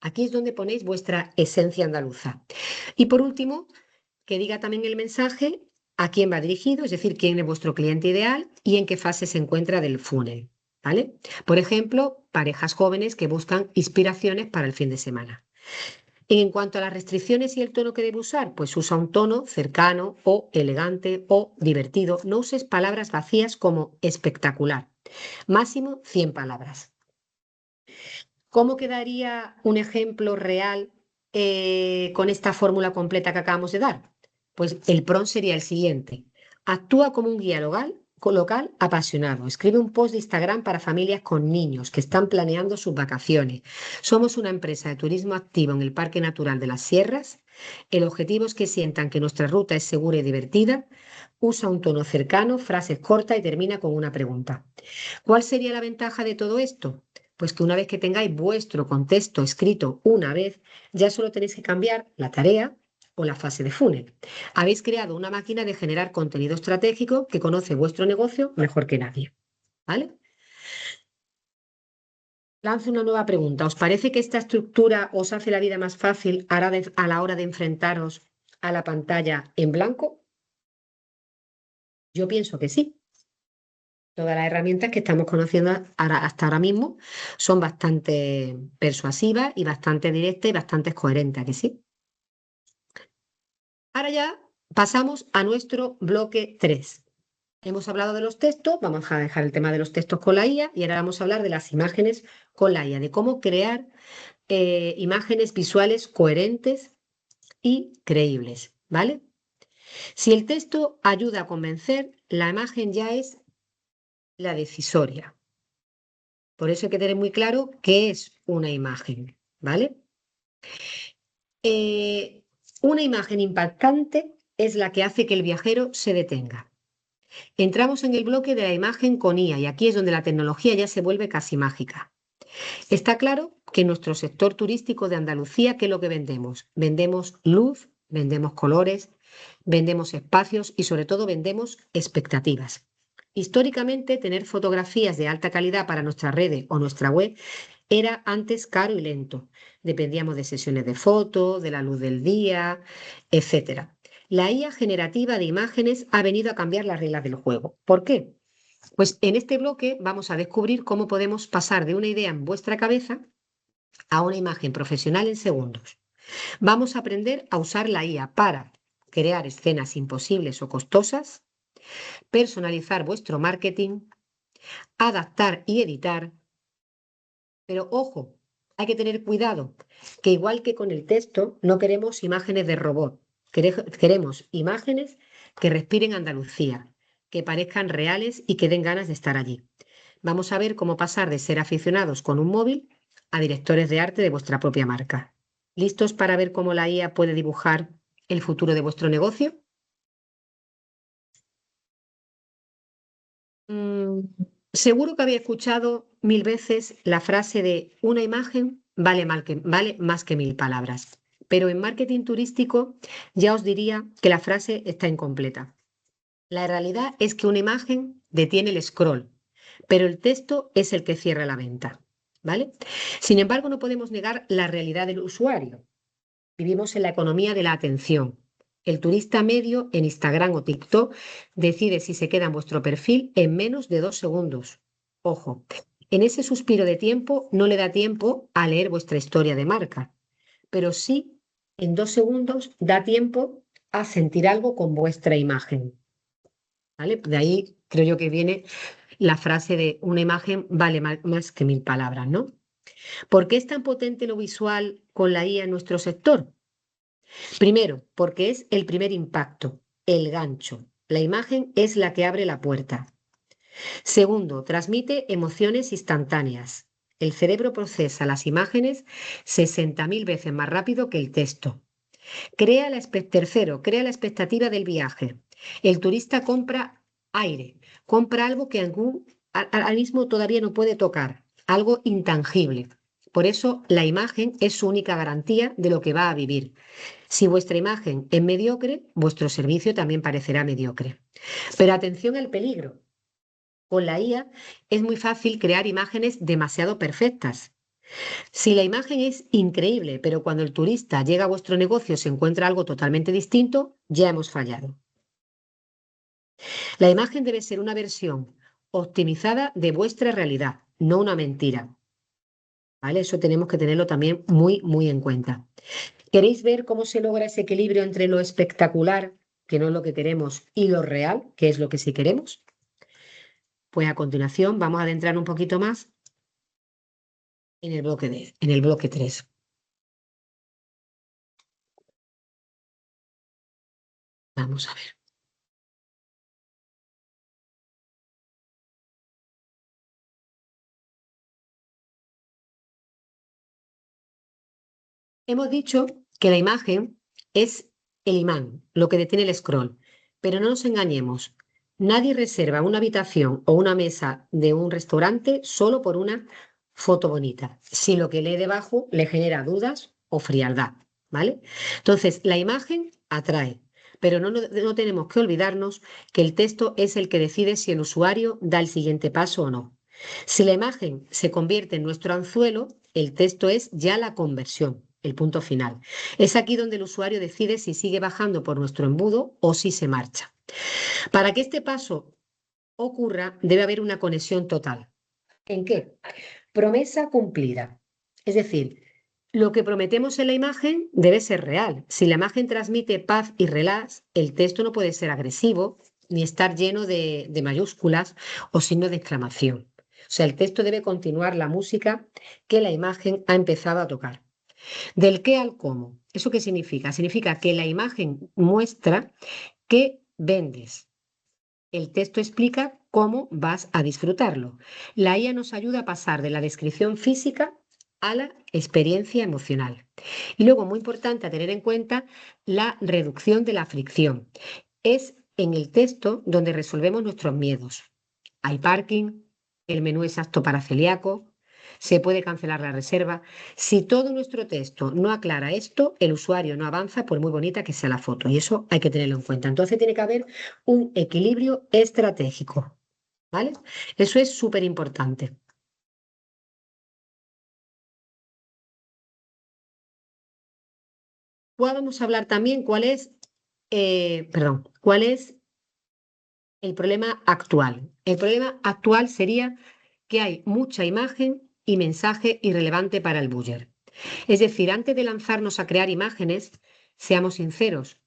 aquí es donde ponéis vuestra esencia andaluza. Y por último, que diga también el mensaje a quién va dirigido, es decir, quién es vuestro cliente ideal y en qué fase se encuentra del funnel. ¿Vale? Por ejemplo, parejas jóvenes que buscan inspiraciones para el fin de semana. En cuanto a las restricciones y el tono que debe usar, pues usa un tono cercano o elegante o divertido. No uses palabras vacías como espectacular. Máximo 100 palabras. ¿Cómo quedaría un ejemplo real con esta fórmula completa que acabamos de dar? Pues el prompt sería el siguiente. Actúa como un guía local apasionado. Escribe un post de Instagram para familias con niños que están planeando sus vacaciones. Somos una empresa de turismo activo en el Parque Natural de las Sierras. El objetivo es que sientan que nuestra ruta es segura y divertida. Usa un tono cercano, frases cortas y termina con una pregunta. ¿Cuál sería la ventaja de todo esto? Pues que una vez que tengáis vuestro contexto escrito una vez, ya solo tenéis que cambiar la tarea o la fase de funnel. Habéis creado una máquina de generar contenido estratégico que conoce vuestro negocio mejor que nadie. ¿Vale? Lanzo una nueva pregunta. ¿Os parece que esta estructura os hace la vida más fácil a la hora de enfrentaros a la pantalla en blanco? Yo pienso que sí. Todas las herramientas que estamos conociendo hasta ahora mismo son bastante persuasivas y bastante directas y bastante coherentes, ¿a que sí? Ahora ya pasamos a nuestro bloque 3. Hemos hablado de los textos, vamos a dejar el tema de los textos con la IA y ahora vamos a hablar de las imágenes con la IA, de cómo crear imágenes visuales coherentes y creíbles, ¿vale? Si el texto ayuda a convencer, la imagen ya es la decisoria. Por eso hay que tener muy claro qué es una imagen, ¿vale? Eh, una imagen impactante es la que hace que el viajero se detenga. Entramos en el bloque de la imagen con IA y aquí es donde la tecnología ya se vuelve casi mágica. Está claro que en nuestro sector turístico de Andalucía, ¿qué es lo que vendemos? Vendemos luz, vendemos colores, vendemos espacios y sobre todo vendemos expectativas. Históricamente, tener fotografías de alta calidad para nuestra red o nuestra web era antes caro y lento. Dependíamos de sesiones de fotos, de la luz del día, etcétera. La IA generativa de imágenes ha venido a cambiar las reglas del juego. ¿Por qué? Pues en este bloque vamos a descubrir cómo podemos pasar de una idea en vuestra cabeza a una imagen profesional en segundos. Vamos a aprender a usar la IA para crear escenas imposibles o costosas, personalizar vuestro marketing, adaptar y editar. Pero ojo, hay que tener cuidado, que igual que con el texto, no queremos imágenes de robot. Queremos imágenes que respiren Andalucía, que parezcan reales y que den ganas de estar allí. Vamos a ver cómo pasar de ser aficionados con un móvil a directores de arte de vuestra propia marca. ¿Listos para ver cómo la IA puede dibujar el futuro de vuestro negocio? Mm, seguro que había escuchado 1000 veces la frase de una imagen vale más que 1000 palabras. Pero en marketing turístico ya os diría que la frase está incompleta. La realidad es que una imagen detiene el scroll, pero el texto es el que cierra la venta, ¿vale? Sin embargo, no podemos negar la realidad del usuario. Vivimos en la economía de la atención. El turista medio en Instagram o TikTok decide si se queda en vuestro perfil en menos de 2 segundos. Ojo, en ese suspiro de tiempo no le da tiempo a leer vuestra historia de marca, pero sí en 2 segundos da tiempo a sentir algo con vuestra imagen. ¿Vale? De ahí creo yo que viene la frase de una imagen vale más que 1000 palabras, ¿no? ¿Por qué es tan potente lo visual con la IA en nuestro sector? Primero, porque es el primer impacto, el gancho. La imagen es la que abre la puerta. Segundo, transmite emociones instantáneas. El cerebro procesa las imágenes 60.000 veces más rápido que el texto. Tercero, crea la expectativa del viaje. El turista compra aire, compra algo que al mismo todavía no puede tocar, algo intangible. Por eso la imagen es su única garantía de lo que va a vivir. Si vuestra imagen es mediocre, vuestro servicio también parecerá mediocre. Pero atención al peligro. Con la IA es muy fácil crear imágenes demasiado perfectas. Si la imagen es increíble, pero cuando el turista llega a vuestro negocio se encuentra algo totalmente distinto, ya hemos fallado. La imagen debe ser una versión optimizada de vuestra realidad, no una mentira. ¿Vale? Eso tenemos que tenerlo también muy, muy en cuenta. ¿Queréis ver cómo se logra ese equilibrio entre lo espectacular, que no es lo que queremos, y lo real, que es lo que sí queremos? Pues a continuación vamos a adentrar un poquito más en el bloque 3. Vamos a ver. Hemos dicho que la imagen es el imán, lo que detiene el scroll, pero no nos engañemos. Nadie reserva una habitación o una mesa de un restaurante solo por una foto bonita, si lo que lee debajo le genera dudas o frialdad, ¿vale? Entonces, la imagen atrae, pero no tenemos que olvidarnos que el texto es el que decide si el usuario da el siguiente paso o no. Si la imagen se convierte en nuestro anzuelo, el texto es ya la conversión, el punto final. Es aquí donde el usuario decide si sigue bajando por nuestro embudo o si se marcha. Para que este paso ocurra, debe haber una conexión total. ¿En qué? Promesa cumplida. Es decir, lo que prometemos en la imagen debe ser real. Si la imagen transmite paz y relax, el texto no puede ser agresivo ni estar lleno de mayúsculas o signos de exclamación. O sea, el texto debe continuar la música que la imagen ha empezado a tocar. Del qué al cómo. ¿Eso qué significa? Significa que la imagen muestra qué vendes. El texto explica cómo vas a disfrutarlo. La IA nos ayuda a pasar de la descripción física a la experiencia emocional. Y luego, muy importante a tener en cuenta, la reducción de la fricción. Es en el texto donde resolvemos nuestros miedos. Hay parking, el menú es apto para celíacos, se puede cancelar la reserva. Si todo nuestro texto no aclara esto, el usuario no avanza por muy bonita que sea la foto. Y eso hay que tenerlo en cuenta. Entonces tiene que haber un equilibrio estratégico, ¿vale? Eso es súper importante. Vamos a hablar también cuál es el problema actual. El problema actual sería que hay mucha imagen y mensaje irrelevante para el buyer. Es decir, antes de lanzarnos a crear imágenes, seamos sinceros,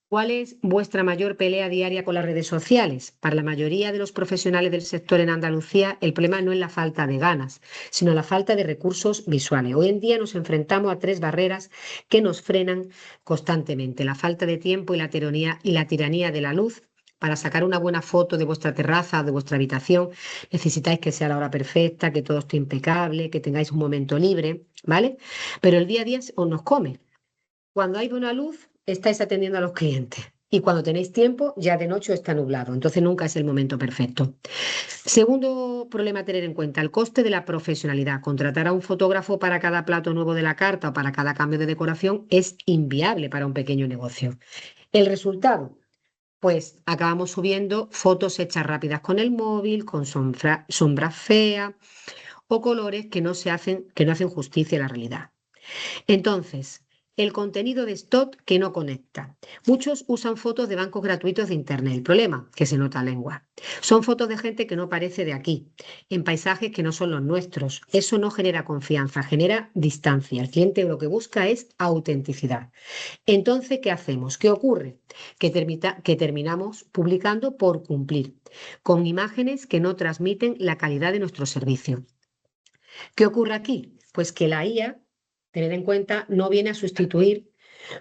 ¿cuál es vuestra mayor pelea diaria con las redes sociales? Para la mayoría de los profesionales del sector en Andalucía, el problema no es la falta de ganas, sino la falta de recursos visuales. Hoy en día nos enfrentamos a tres barreras que nos frenan constantemente: la falta de tiempo y la tiranía de la luz. Para sacar una buena foto de vuestra terraza o de vuestra habitación, necesitáis que sea la hora perfecta, que todo esté impecable, que tengáis un momento libre, ¿vale? Pero el día a día os nos come. Cuando hay buena luz, estáis atendiendo a los clientes. Y cuando tenéis tiempo, ya de noche está nublado. Entonces nunca es el momento perfecto. Segundo problema a tener en cuenta, el coste de la profesionalidad. Contratar a un fotógrafo para cada plato nuevo de la carta o para cada cambio de decoración es inviable para un pequeño negocio. El resultado, pues acabamos subiendo fotos hechas rápidas con el móvil, con sombras feas o colores que no hacen justicia a la realidad. Entonces, el contenido de stock que no conecta. Muchos usan fotos de bancos gratuitos de Internet. El problema, que se nota lengua. Son fotos de gente que no parece de aquí, en paisajes que no son los nuestros. Eso no genera confianza, genera distancia. El cliente lo que busca es autenticidad. Entonces, ¿qué hacemos? ¿Qué ocurre? Que terminamos publicando por cumplir, con imágenes que no transmiten la calidad de nuestro servicio. ¿Qué ocurre aquí? Pues que la IA, tened en cuenta, no viene a sustituir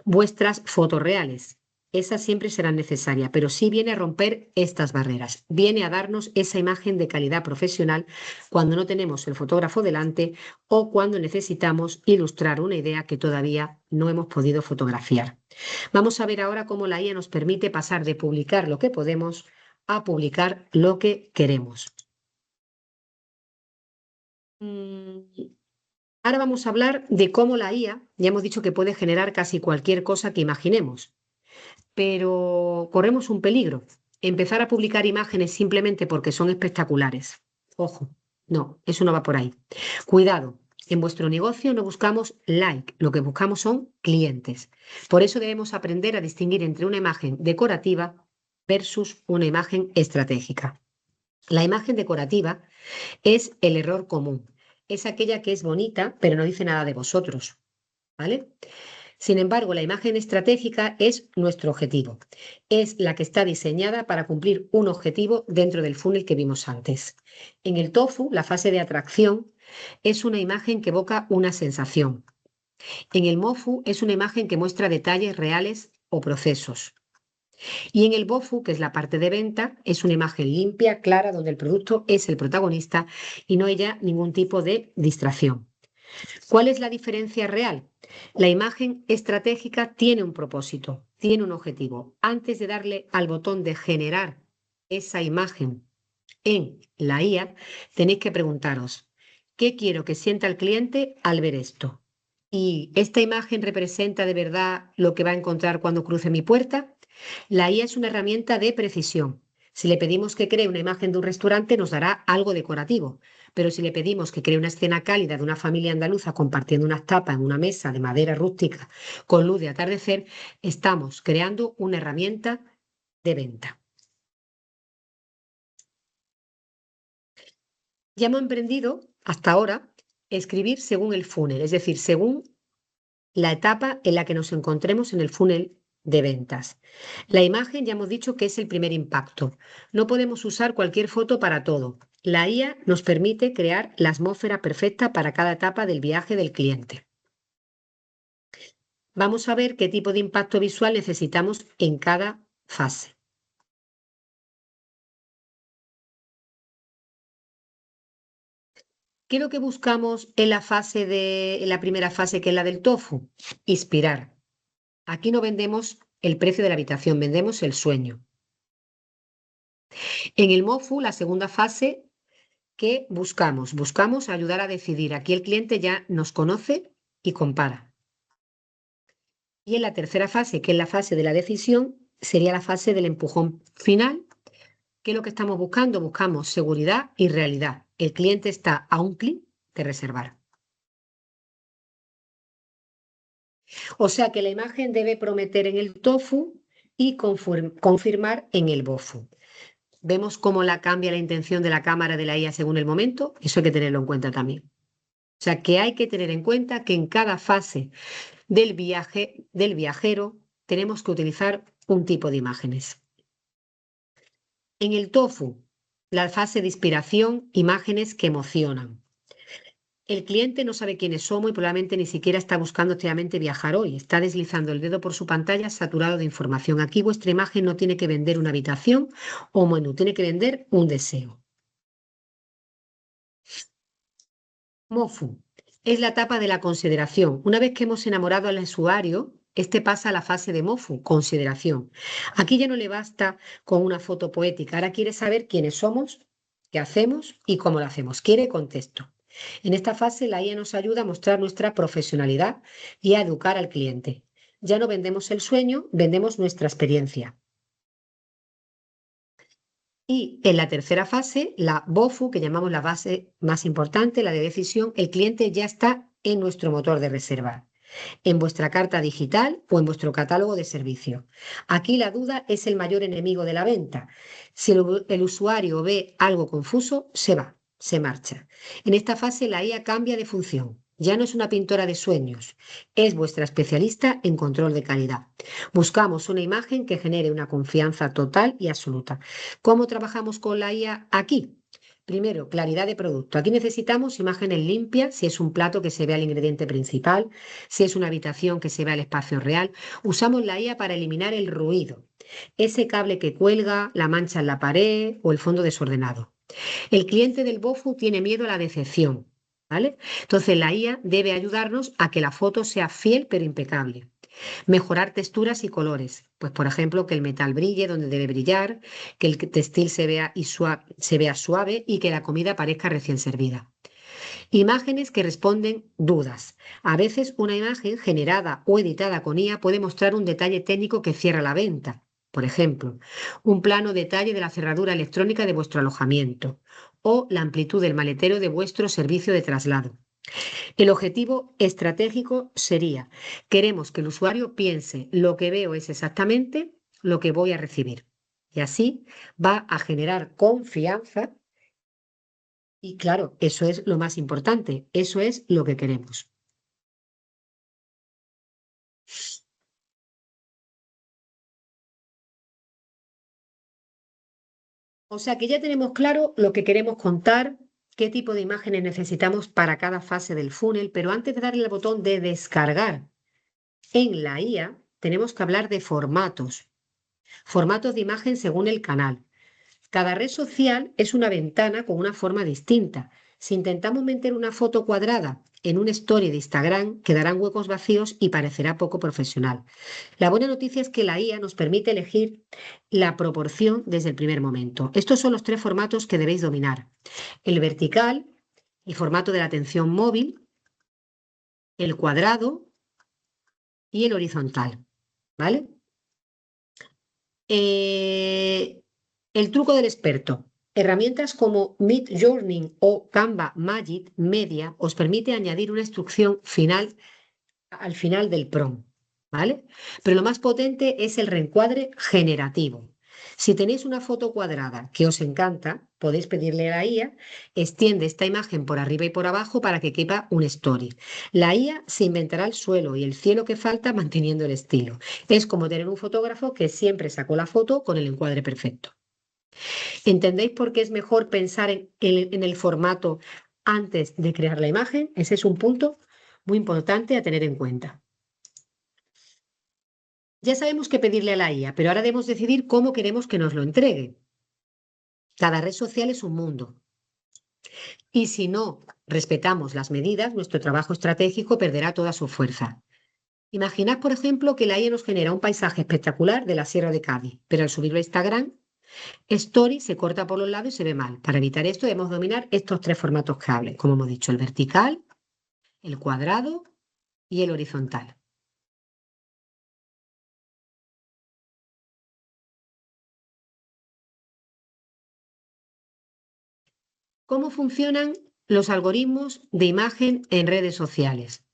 vuestras fotos reales. Esas siempre serán necesarias, pero sí viene a romper estas barreras. Viene a darnos esa imagen de calidad profesional cuando no tenemos el fotógrafo delante o cuando necesitamos ilustrar una idea que todavía no hemos podido fotografiar. Vamos a ver ahora cómo la IA nos permite pasar de publicar lo que podemos a publicar lo que queremos. Mm, Ahora vamos a hablar de cómo la IA, ya hemos dicho que puede generar casi cualquier cosa que imaginemos, pero corremos un peligro: empezar a publicar imágenes simplemente porque son espectaculares. Ojo, no, eso no va por ahí. Cuidado, en vuestro negocio no buscamos like, lo que buscamos son clientes. Por eso debemos aprender a distinguir entre una imagen decorativa versus una imagen estratégica. La imagen decorativa es el error común. Es aquella que es bonita, pero no dice nada de vosotros, ¿vale? Sin embargo, la imagen estratégica es nuestro objetivo. Es la que está diseñada para cumplir un objetivo dentro del funnel que vimos antes. En el tofu, la fase de atracción es una imagen que evoca una sensación. En el mofu es una imagen que muestra detalles reales o procesos. Y en el BOFU, que es la parte de venta, es una imagen limpia, clara, donde el producto es el protagonista y no hay ya ningún tipo de distracción. ¿Cuál es la diferencia real? La imagen estratégica tiene un propósito, tiene un objetivo. Antes de darle al botón de generar esa imagen en la IA, tenéis que preguntaros, ¿qué quiero que sienta el cliente al ver esto? ¿Y esta imagen representa de verdad lo que va a encontrar cuando cruce mi puerta? La IA es una herramienta de precisión. Si le pedimos que cree una imagen de un restaurante, nos dará algo decorativo. Pero si le pedimos que cree una escena cálida de una familia andaluza compartiendo unas tapas en una mesa de madera rústica con luz de atardecer, estamos creando una herramienta de venta. Ya hemos emprendido hasta ahora escribir según el funnel, es decir, según la etapa en la que nos encontremos en el funnel de ventas. La imagen ya hemos dicho que es el primer impacto. No podemos usar cualquier foto para todo. La IA nos permite crear la atmósfera perfecta para cada etapa del viaje del cliente. Vamos a ver qué tipo de impacto visual necesitamos en cada fase. ¿Qué es lo que buscamos en la primera fase, que es la del tofu? Inspirar. Aquí no vendemos el precio de la habitación, vendemos el sueño. En el MOFU, la segunda fase, ¿qué buscamos? Buscamos ayudar a decidir. Aquí el cliente ya nos conoce y compara. Y en la tercera fase, que es la fase de la decisión, sería la fase del empujón final. ¿Qué es lo que estamos buscando? Buscamos seguridad y realidad. El cliente está a un clic de reservar. O sea que la imagen debe prometer en el tofu y confirmar en el bofu. ¿Vemos cómo la cambia la intención de la cámara de la IA según el momento? Eso hay que tenerlo en cuenta también. O sea que hay que tener en cuenta que en cada fase del viajero tenemos que utilizar un tipo de imágenes. En el tofu, la fase de inspiración, imágenes que emocionan. El cliente no sabe quiénes somos y probablemente ni siquiera está buscando activamente viajar hoy. Está deslizando el dedo por su pantalla saturado de información. Aquí vuestra imagen no tiene que vender una habitación o menú, tiene que vender un deseo. MOFU es la etapa de la consideración. Una vez que hemos enamorado al usuario, este pasa a la fase de MOFU, consideración. Aquí ya no le basta con una foto poética. Ahora quiere saber quiénes somos, qué hacemos y cómo lo hacemos. Quiere contexto. En esta fase, la IA nos ayuda a mostrar nuestra profesionalidad y a educar al cliente. Ya no vendemos el sueño, vendemos nuestra experiencia. Y en la tercera fase, la BOFU, que llamamos la base más importante, la de decisión, el cliente ya está en nuestro motor de reserva, en vuestra carta digital o en vuestro catálogo de servicio. Aquí la duda es el mayor enemigo de la venta. Si el usuario ve algo confuso, se va, se marcha. En esta fase la IA cambia de función. Ya no es una pintora de sueños, es vuestra especialista en control de calidad. Buscamos una imagen que genere una confianza total y absoluta. ¿Cómo trabajamos con la IA aquí? Primero, claridad de producto. Aquí necesitamos imágenes limpias, si es un plato que se vea el ingrediente principal, si es una habitación que se vea el espacio real. Usamos la IA para eliminar el ruido, ese cable que cuelga, la mancha en la pared o el fondo desordenado. El cliente del BOFU tiene miedo a la decepción, ¿vale? Entonces la IA debe ayudarnos a que la foto sea fiel pero impecable. Mejorar texturas y colores. Pues, por ejemplo, que el metal brille donde debe brillar, que el textil se vea suave y que la comida parezca recién servida. Imágenes que responden dudas. A veces una imagen generada o editada con IA puede mostrar un detalle técnico que cierra la venta. Por ejemplo, un plano detalle de la cerradura electrónica de vuestro alojamiento o la amplitud del maletero de vuestro servicio de traslado. El objetivo estratégico sería, queremos que el usuario piense, lo que veo es exactamente lo que voy a recibir. Y así va a generar confianza y claro, eso es lo más importante, eso es lo que queremos. O sea que ya tenemos claro lo que queremos contar, qué tipo de imágenes necesitamos para cada fase del funnel, pero antes de darle el botón de descargar en la IA, tenemos que hablar de formatos. Formatos de imagen según el canal. Cada red social es una ventana con una forma distinta. Si intentamos meter una foto cuadrada en una story de Instagram, quedarán huecos vacíos y parecerá poco profesional. La buena noticia es que la IA nos permite elegir la proporción desde el primer momento. Estos son los tres formatos que debéis dominar. El vertical, el formato de la atención móvil, el cuadrado y el horizontal. ¿Vale? El truco del experto. Herramientas como Midjourney o Canva Magic Media os permite añadir una instrucción final al final del prompt, ¿vale? Pero lo más potente es el reencuadre generativo. Si tenéis una foto cuadrada que os encanta, podéis pedirle a la IA, extiende esta imagen por arriba y por abajo para que quepa un story. La IA se inventará el suelo y el cielo que falta manteniendo el estilo. Es como tener un fotógrafo que siempre sacó la foto con el encuadre perfecto. ¿Entendéis por qué es mejor pensar en el formato antes de crear la imagen? Ese es un punto muy importante a tener en cuenta. Ya sabemos qué pedirle a la IA, pero ahora debemos decidir cómo queremos que nos lo entregue. Cada red social es un mundo. Y si no respetamos las medidas, nuestro trabajo estratégico perderá toda su fuerza. Imaginad, por ejemplo, que la IA nos genera un paisaje espectacular de la Sierra de Cádiz, pero al subirlo a Instagram, Story se corta por los lados y se ve mal. Para evitar esto, debemos dominar estos tres formatos clave, como hemos dicho, el vertical, el cuadrado y el horizontal. ¿Cómo funcionan los algoritmos de imagen en redes sociales?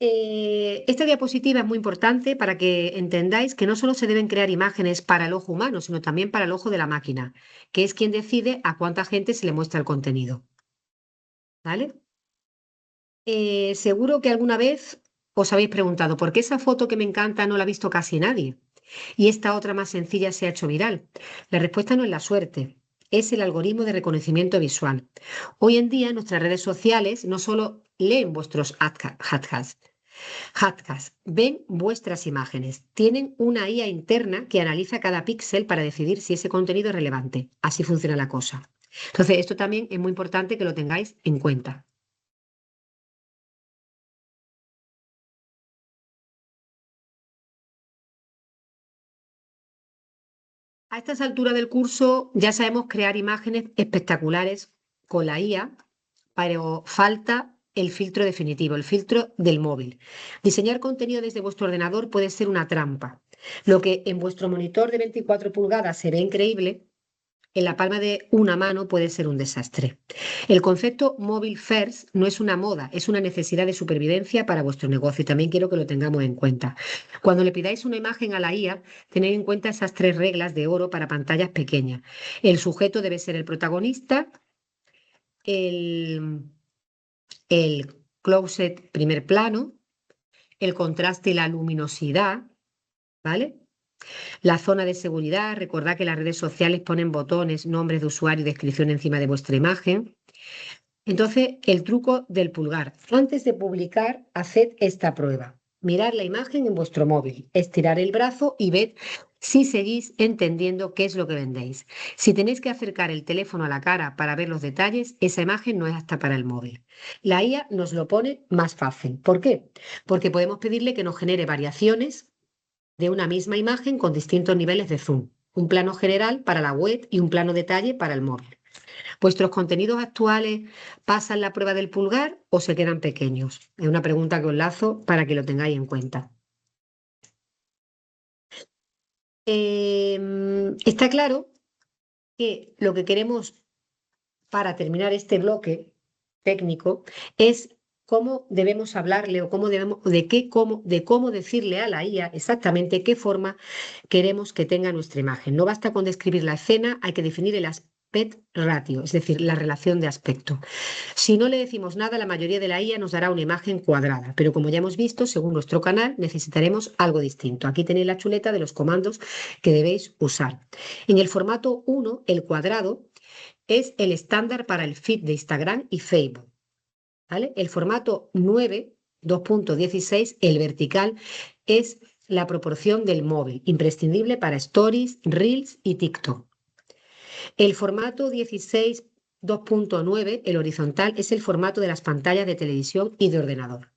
Esta diapositiva es muy importante para que entendáis que no solo se deben crear imágenes para el ojo humano, sino también para el ojo de la máquina, que es quien decide a cuánta gente se le muestra el contenido. ¿Vale? Seguro que alguna vez os habéis preguntado por qué esa foto que me encanta no la ha visto casi nadie y esta otra más sencilla se ha hecho viral. La respuesta no es la suerte, es el algoritmo de reconocimiento visual. Hoy en día nuestras redes sociales no solo leen vuestros hashtags, ven vuestras imágenes. Tienen una IA interna que analiza cada píxel para decidir si ese contenido es relevante. Así funciona la cosa. Entonces, esto también es muy importante que lo tengáis en cuenta. A estas alturas del curso ya sabemos crear imágenes espectaculares con la IA, pero falta el filtro definitivo, el filtro del móvil. Diseñar contenido desde vuestro ordenador puede ser una trampa. Lo que en vuestro monitor de 24 pulgadas se ve increíble, en la palma de una mano puede ser un desastre. El concepto móvil first no es una moda, es una necesidad de supervivencia para vuestro negocio y también quiero que lo tengamos en cuenta. Cuando le pidáis una imagen a la IA, tened en cuenta esas tres reglas de oro para pantallas pequeñas. El sujeto debe ser el protagonista, el, el closet primer plano, el contraste y la luminosidad, ¿vale? La zona de seguridad, recordad que las redes sociales ponen botones, nombres de usuario y descripción encima de vuestra imagen. Entonces, el truco del pulgar. Antes de publicar, haced esta prueba. Mirad la imagen en vuestro móvil, estirar el brazo y ved si seguís entendiendo qué es lo que vendéis. Si tenéis que acercar el teléfono a la cara para ver los detalles, esa imagen no es apta para el móvil. La IA nos lo pone más fácil. ¿Por qué? Porque podemos pedirle que nos genere variaciones de una misma imagen con distintos niveles de zoom. Un plano general para la web y un plano detalle para el móvil. ¿Vuestros contenidos actuales pasan la prueba del pulgar o se quedan pequeños? Es una pregunta que os lazo para que lo tengáis en cuenta. Está claro que lo que queremos para terminar este bloque técnico es cómo debemos hablarle o cómo debemos, de cómo decirle a la IA exactamente qué forma queremos que tenga nuestra imagen. No basta con describir la escena, hay que definir el aspect ratio, es decir, la relación de aspecto. Si no le decimos nada, la mayoría de la IA nos dará una imagen cuadrada, pero como ya hemos visto, según nuestro canal, necesitaremos algo distinto. Aquí tenéis la chuleta de los comandos que debéis usar. En el formato 1, el cuadrado es el estándar para el feed de Instagram y Facebook. ¿Vale? El formato 9, 2.16, el vertical, es la proporción del móvil, imprescindible para Stories, Reels y TikTok. El formato 16 2.9, el horizontal, es el formato de las pantallas de televisión y de ordenador.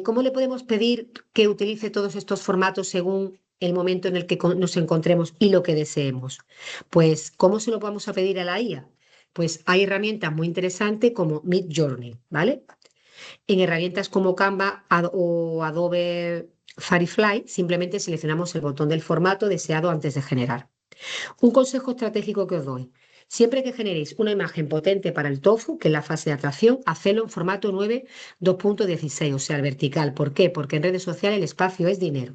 ¿Cómo le podemos pedir que utilice todos estos formatos según el momento en el que nos encontremos y lo que deseemos? Pues, ¿cómo se lo vamos a pedir a la IA? Pues hay herramientas muy interesantes como Midjourney, ¿vale? En herramientas como Canva o Adobe Firefly, simplemente seleccionamos el botón del formato deseado antes de generar. Un consejo estratégico que os doy. Siempre que generéis una imagen potente para el tofu, que es la fase de atracción, hacedlo en formato 9 2.16, o sea, el vertical. ¿Por qué? Porque en redes sociales el espacio es dinero.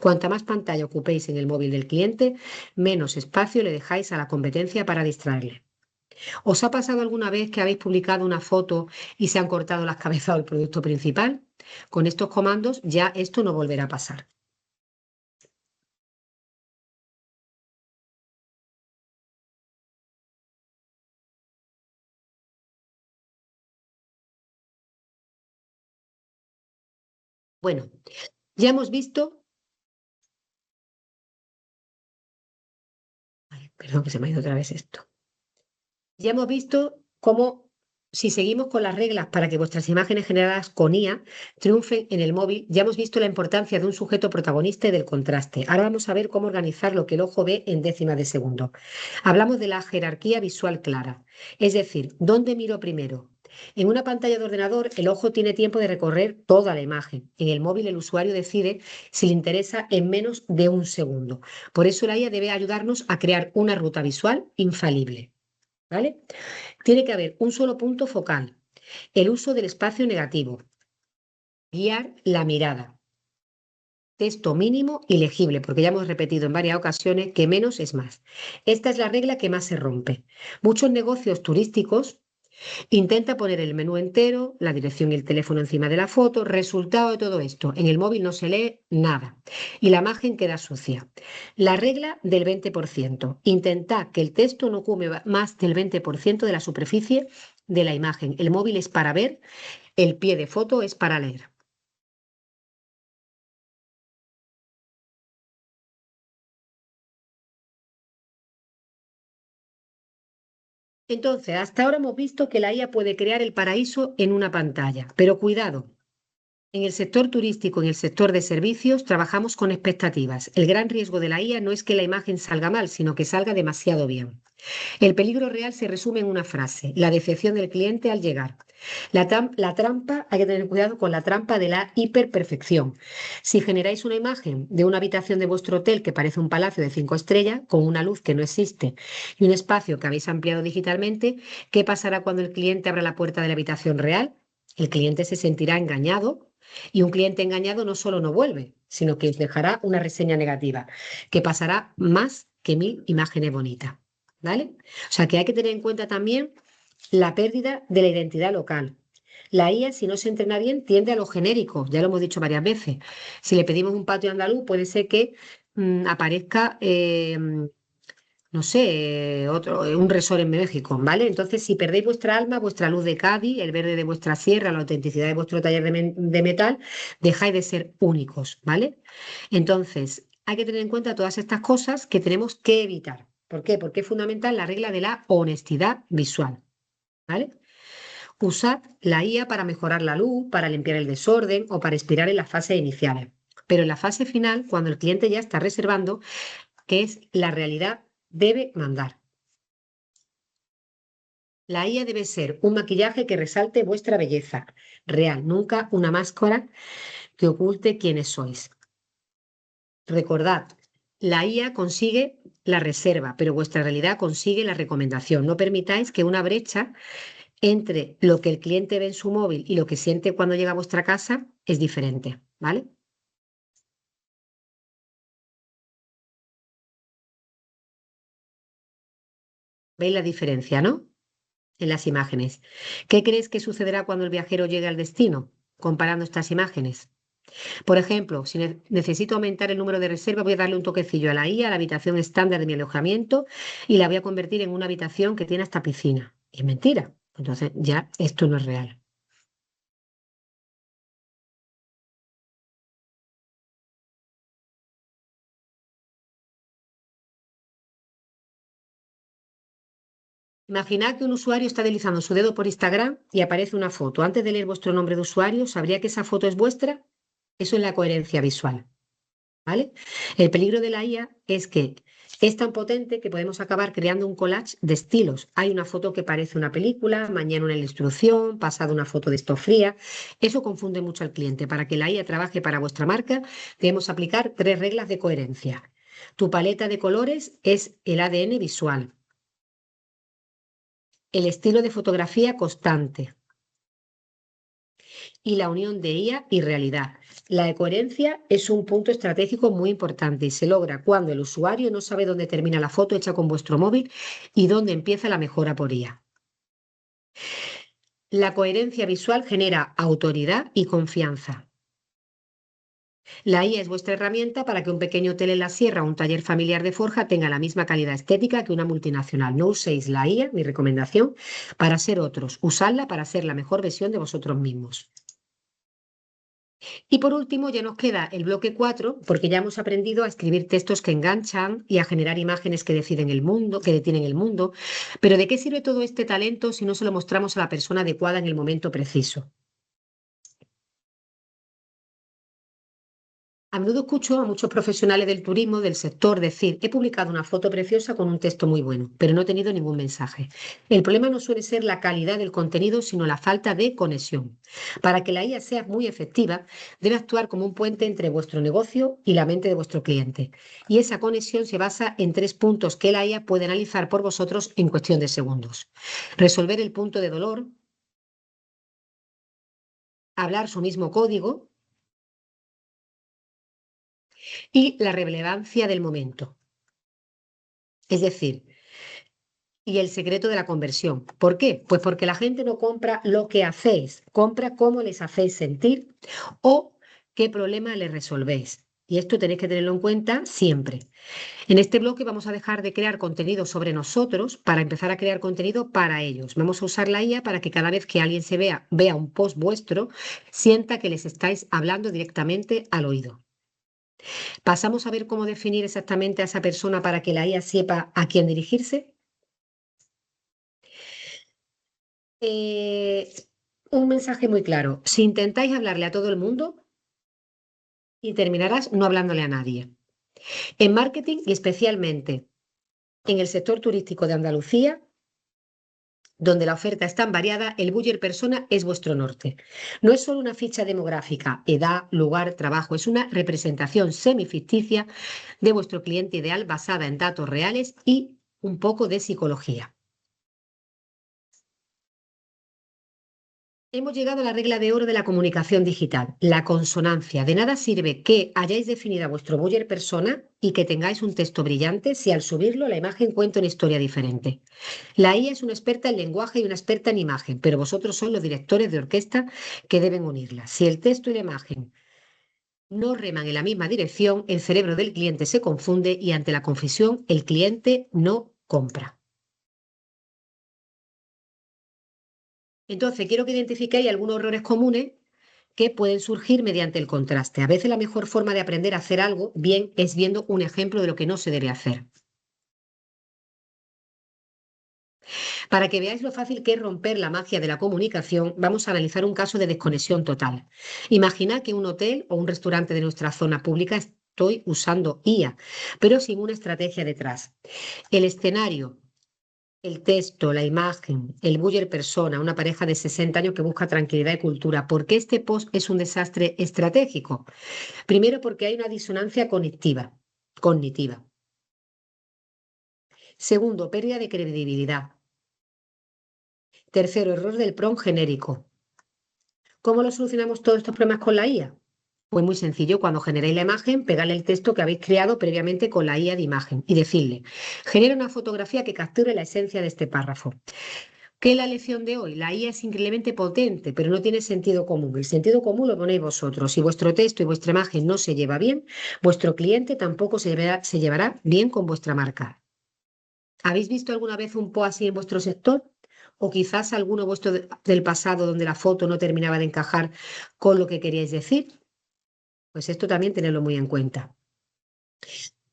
Cuanta más pantalla ocupéis en el móvil del cliente, menos espacio le dejáis a la competencia para distraerle. ¿Os ha pasado alguna vez que habéis publicado una foto y se han cortado las cabezas del producto principal? Con estos comandos ya esto no volverá a pasar. Bueno, ya hemos visto, ay, perdón que se me ha ido otra vez esto. Ya hemos visto cómo, si seguimos con las reglas para que vuestras imágenes generadas con IA triunfen en el móvil, ya hemos visto la importancia de un sujeto protagonista y del contraste. Ahora vamos a ver cómo organizar lo que el ojo ve en décimas de segundo. Hablamos de la jerarquía visual clara, es decir, ¿dónde miro primero? En una pantalla de ordenador, el ojo tiene tiempo de recorrer toda la imagen. En el móvil, el usuario decide si le interesa en menos de un segundo. Por eso la IA debe ayudarnos a crear una ruta visual infalible. ¿Vale? Tiene que haber un solo punto focal, el uso del espacio negativo, guiar la mirada, texto mínimo y legible, porque ya hemos repetido en varias ocasiones que menos es más. Esta es la regla que más se rompe. Muchos negocios turísticos intentan poner el menú entero, la dirección y el teléfono encima de la foto. Resultado de todo esto, en el móvil no se lee nada y la imagen queda sucia. La regla del 20%. Intentad que el texto no ocupe más del 20% de la superficie de la imagen. El móvil es para ver, el pie de foto es para leer. Entonces, hasta ahora hemos visto que la IA puede crear el paraíso en una pantalla, pero cuidado. En el sector turístico y en el sector de servicios trabajamos con expectativas. El gran riesgo de la IA no es que la imagen salga mal, sino que salga demasiado bien. El peligro real se resume en una frase, la decepción del cliente al llegar. La trampa, hay que tener cuidado con la trampa de la hiperperfección. Si generáis una imagen de una habitación de vuestro hotel que parece un palacio de 5 estrellas, con una luz que no existe y un espacio que habéis ampliado digitalmente, ¿qué pasará cuando el cliente abra la puerta de la habitación real? El cliente se sentirá engañado y un cliente engañado no solo no vuelve, sino que os dejará una reseña negativa, que pasará más que 1000 imágenes bonitas. ¿Vale? O sea que hay que tener en cuenta también la pérdida de la identidad local. La IA, si no se entrena bien, tiende a lo genérico, ya lo hemos dicho varias veces. Si le pedimos un patio andaluz, puede ser que aparezca, no sé, un resort en México, ¿vale? Entonces, si perdéis vuestra alma, vuestra luz de Cádiz, el verde de vuestra sierra, la autenticidad de vuestro taller de metal, dejáis de ser únicos, ¿vale? Entonces, hay que tener en cuenta todas estas cosas que tenemos que evitar. ¿Por qué? Porque es fundamental la regla de la honestidad visual, ¿vale? Usad la IA para mejorar la luz, para limpiar el desorden o para inspirar en las fases iniciales. Pero en la fase final, cuando el cliente ya está reservando, que es la realidad, debe mandar. La IA debe ser un maquillaje que resalte vuestra belleza real, nunca una máscara que oculte quiénes sois. Recordad, la IA consigue la reserva, pero vuestra realidad consigue la recomendación. No permitáis que una brecha entre lo que el cliente ve en su móvil y lo que siente cuando llega a vuestra casa es diferente, ¿vale? ¿Veis la diferencia, no? En las imágenes. ¿Qué crees que sucederá cuando el viajero llegue al destino? Comparando estas imágenes. Por ejemplo, si necesito aumentar el número de reservas, voy a darle un toquecillo a la IA, a la habitación estándar de mi alojamiento, y la voy a convertir en una habitación que tiene hasta piscina. Y es mentira. Entonces ya esto no es real. Imaginad que un usuario está deslizando su dedo por Instagram y aparece una foto. Antes de leer vuestro nombre de usuario, ¿sabría que esa foto es vuestra? Eso es la coherencia visual, ¿vale? El peligro de la IA es que es tan potente que podemos acabar creando un collage de estilos. Hay una foto que parece una película, mañana una ilustración, pasado una foto de esto fría. Eso confunde mucho al cliente. Para que la IA trabaje para vuestra marca, debemos aplicar 3 reglas de coherencia. Tu paleta de colores es el ADN visual. El estilo de fotografía constante y la unión de IA y realidad. La coherencia es un punto estratégico muy importante y se logra cuando el usuario no sabe dónde termina la foto hecha con vuestro móvil y dónde empieza la mejora por IA. La coherencia visual genera autoridad y confianza. La IA es vuestra herramienta para que un pequeño hotel en la sierra o un taller familiar de forja tenga la misma calidad estética que una multinacional. No uséis la IA, mi recomendación, para ser otros. Usadla para ser la mejor versión de vosotros mismos. Y por último, ya nos queda el bloque 4, porque ya hemos aprendido a escribir textos que enganchan y a generar imágenes que deciden el mundo, que detienen el mundo. Pero ¿de qué sirve todo este talento si no se lo mostramos a la persona adecuada en el momento preciso? A menudo escucho a muchos profesionales del turismo, del sector, decir, he publicado una foto preciosa con un texto muy bueno, pero no he tenido ningún mensaje. El problema no suele ser la calidad del contenido, sino la falta de conexión. Para que la IA sea muy efectiva, debe actuar como un puente entre vuestro negocio y la mente de vuestro cliente. Y esa conexión se basa en 3 puntos que la IA puede analizar por vosotros en cuestión de segundos. Resolver el punto de dolor, hablar su mismo código y la relevancia del momento. Es decir, y el secreto de la conversión. ¿Por qué? Pues porque la gente no compra lo que hacéis, compra cómo les hacéis sentir o qué problema les resolvéis. Y esto tenéis que tenerlo en cuenta siempre. En este bloque vamos a dejar de crear contenido sobre nosotros para empezar a crear contenido para ellos. Vamos a usar la IA para que cada vez que alguien se vea un post vuestro, sienta que les estáis hablando directamente al oído. Pasamos a ver cómo definir exactamente a esa persona para que la IA sepa a quién dirigirse. Eh, un mensaje muy claro. Si intentáis hablarle a todo el mundo y terminarás no hablándole a nadie. En marketing y especialmente en el sector turístico de Andalucía, donde la oferta es tan variada, el buyer persona es vuestro norte. No es solo una ficha demográfica, edad, lugar, trabajo, es una representación semificticia de vuestro cliente ideal basada en datos reales y un poco de psicología. Hemos llegado a la regla de oro de la comunicación digital, la consonancia. De nada sirve que hayáis definido vuestro buyer persona y que tengáis un texto brillante si al subirlo la imagen cuenta una historia diferente. La IA es una experta en lenguaje y una experta en imagen, pero vosotros sois los directores de orquesta que deben unirlas. Si el texto y la imagen no reman en la misma dirección, el cerebro del cliente se confunde y ante la confusión el cliente no compra. Entonces, quiero que identifiquéis algunos errores comunes que pueden surgir mediante el contraste. A veces la mejor forma de aprender a hacer algo bien es viendo un ejemplo de lo que no se debe hacer. Para que veáis lo fácil que es romper la magia de la comunicación, vamos a analizar un caso de desconexión total. Imaginad que un hotel o un restaurante de nuestra zona pública estoy usando IA, pero sin una estrategia detrás. El escenario, el texto, la imagen, el buyer persona, una pareja de 60 años que busca tranquilidad y cultura. ¿Por qué este post es un desastre estratégico? Primero, porque hay una disonancia cognitiva. Segundo, pérdida de credibilidad. Tercero, error del prompt genérico. ¿Cómo lo solucionamos todos estos problemas con la IA? Pues muy sencillo, cuando generéis la imagen, pegarle el texto que habéis creado previamente con la IA de imagen y decirle, genera una fotografía que capture la esencia de este párrafo. ¿Qué es la lección de hoy? La IA es increíblemente potente, pero no tiene sentido común. El sentido común lo ponéis vosotros. Si vuestro texto y vuestra imagen no se lleva bien, vuestro cliente tampoco se llevará bien con vuestra marca. ¿Habéis visto alguna vez un post así en vuestro sector? O quizás alguno vuestro del pasado donde la foto no terminaba de encajar con lo que queríais decir. Pues esto también tenedlo muy en cuenta.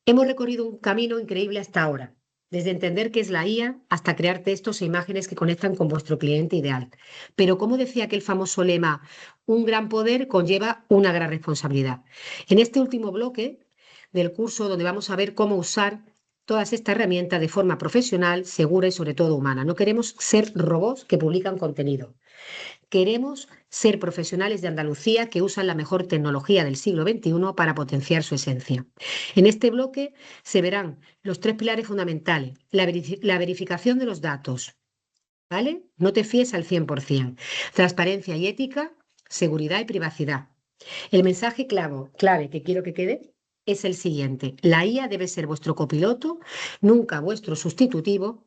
Hemos recorrido un camino increíble hasta ahora, desde entender qué es la IA hasta crear textos e imágenes que conectan con vuestro cliente ideal. Pero como decía aquel famoso lema, un gran poder conlleva una gran responsabilidad. En este último bloque del curso, donde vamos a ver cómo usar todas estas herramientas de forma profesional, segura y sobre todo humana. No queremos ser robots que publican contenido. Queremos ser profesionales de Andalucía que usan la mejor tecnología del siglo XXI para potenciar su esencia. En este bloque se verán los tres pilares fundamentales. La verificación de los datos, ¿vale? No te fíes al 100%. Transparencia y ética, seguridad y privacidad. El mensaje clave que quiero que quede es el siguiente. La IA debe ser vuestro copiloto, nunca vuestro sustitutivo.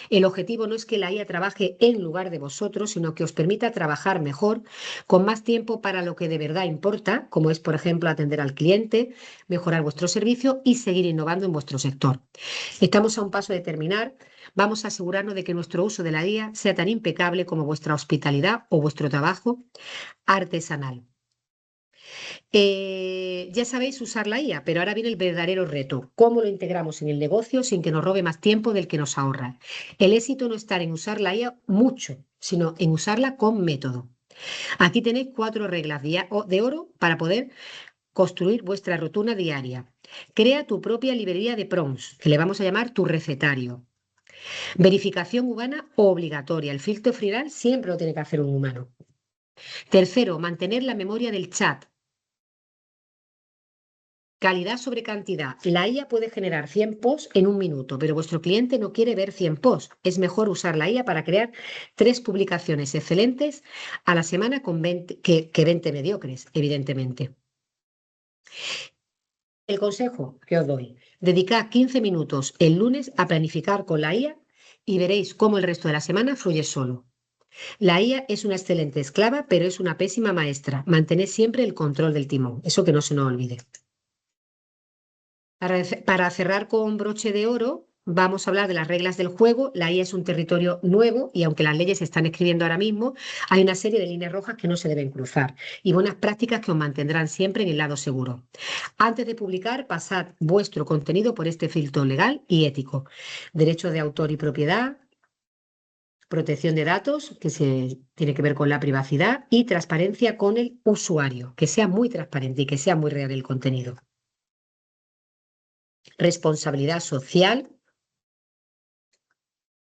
El objetivo no es que la IA trabaje en lugar de vosotros, sino que os permita trabajar mejor, con más tiempo para lo que de verdad importa, como es, por ejemplo, atender al cliente, mejorar vuestro servicio y seguir innovando en vuestro sector. Estamos a un paso de terminar. Vamos a asegurarnos de que nuestro uso de la IA sea tan impecable como vuestra hospitalidad o vuestro trabajo artesanal. Ya sabéis usar la IA, pero ahora viene el verdadero reto. ¿Cómo lo integramos en el negocio sin que nos robe más tiempo del que nos ahorra? El éxito no está en usar la IA mucho, sino en usarla con método. Aquí tenéis 4 reglas de oro para poder construir vuestra rutina diaria. Crea tu propia librería de prompts, que le vamos a llamar tu recetario. Verificación humana obligatoria. El filtro final siempre lo tiene que hacer un humano. Tercero, mantener la memoria del chat. Calidad sobre cantidad. La IA puede generar 100 posts en un minuto, pero vuestro cliente no quiere ver 100 posts. Es mejor usar la IA para crear 3 publicaciones excelentes a la semana que 20 mediocres, evidentemente. El consejo que os doy, dedicad 15 minutos el lunes a planificar con la IA y veréis cómo el resto de la semana fluye solo. La IA es una excelente esclava, pero es una pésima maestra. Mantened siempre el control del timón, eso que no se nos olvide. Para cerrar con broche de oro, vamos a hablar de las reglas del juego. La IA es un territorio nuevo y aunque las leyes se están escribiendo ahora mismo, hay una serie de líneas rojas que no se deben cruzar y buenas prácticas que os mantendrán siempre en el lado seguro. Antes de publicar, pasad vuestro contenido por este filtro legal y ético. Derecho de autor y propiedad, protección de datos, que se tiene que ver con la privacidad, y transparencia con el usuario, que sea muy transparente y que sea muy real el contenido. Responsabilidad social.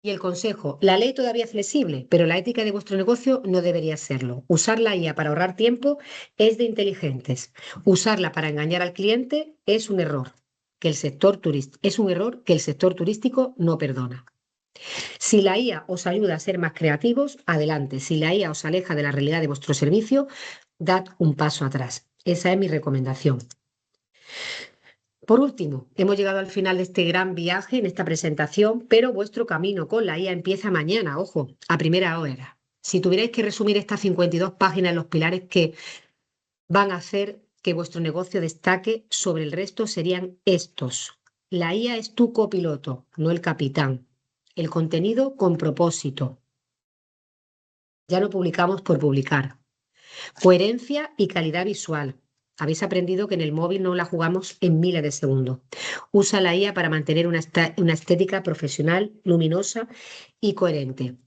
Y el consejo, la ley todavía es flexible, pero la ética de vuestro negocio no debería serlo. Usar la IA para ahorrar tiempo es de inteligentes. Usarla para engañar al cliente es un error es un error que el sector turístico no perdona. Si la IA os ayuda a ser más creativos, adelante. Si la IA os aleja de la realidad de vuestro servicio, dad un paso atrás. Esa es mi recomendación. Por último, hemos llegado al final de este gran viaje en esta presentación, pero vuestro camino con la IA empieza mañana, ojo, a primera hora. Si tuvierais que resumir estas 52 páginas en los pilares que van a hacer que vuestro negocio destaque sobre el resto, serían estos. La IA es tu copiloto, no el capitán. El contenido con propósito. Ya no publicamos por publicar. Coherencia y calidad visual. Habéis aprendido que en el móvil no la jugamos en miles de segundos. Usa la IA para mantener una estética profesional, luminosa y coherente.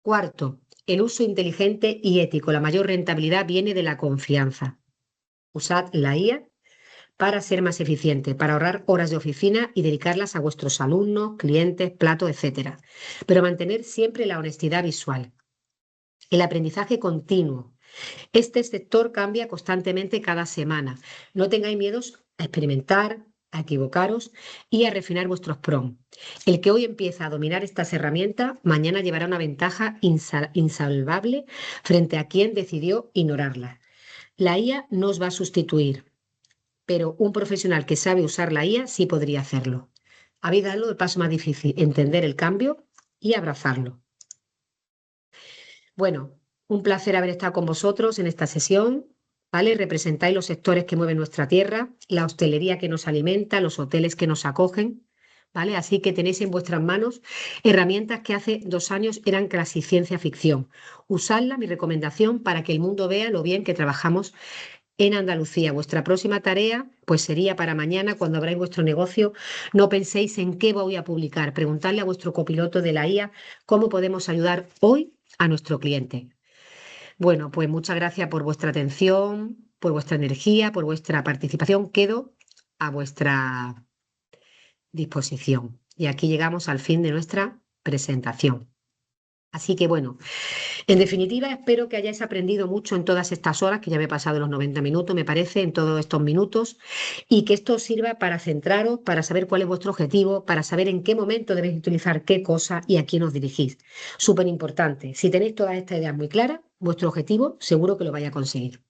Cuarto, el uso inteligente y ético. La mayor rentabilidad viene de la confianza. Usad la IA para ser más eficiente, para ahorrar horas de oficina y dedicarlas a vuestros alumnos, clientes, platos, etc. Pero mantener siempre la honestidad visual. El aprendizaje continuo. Este sector cambia constantemente cada semana. No tengáis miedos a experimentar, a equivocaros y a refinar vuestros prompts. El que hoy empieza a dominar estas herramientas, mañana llevará una ventaja insalvable frente a quien decidió ignorarlas. La IA no os va a sustituir, pero un profesional que sabe usar la IA sí podría hacerlo. Habéis dado el paso más difícil, entender el cambio y abrazarlo. Bueno, un placer haber estado con vosotros en esta sesión, ¿vale? Representáis los sectores que mueven nuestra tierra, la hostelería que nos alimenta, los hoteles que nos acogen, ¿vale? Así que tenéis en vuestras manos herramientas que hace 2 años eran casi ciencia ficción. Usadla, mi recomendación, para que el mundo vea lo bien que trabajamos en Andalucía. Vuestra próxima tarea pues sería para mañana, cuando abráis vuestro negocio, no penséis en qué voy a publicar. Preguntarle a vuestro copiloto de la IA cómo podemos ayudar hoy a nuestro cliente. Bueno, pues muchas gracias por vuestra atención, por vuestra energía, por vuestra participación. Quedo a vuestra disposición. Y aquí llegamos al fin de nuestra presentación. Así que bueno, en definitiva, espero que hayáis aprendido mucho en todas estas horas, que ya me he pasado los 90 minutos, me parece, en todos estos minutos, y que esto os sirva para centraros, para saber cuál es vuestro objetivo, para saber en qué momento debéis utilizar qué cosa y a quién os dirigís. Súper importante. Si tenéis todas estas ideas muy claras, vuestro objetivo seguro que lo vais a conseguir.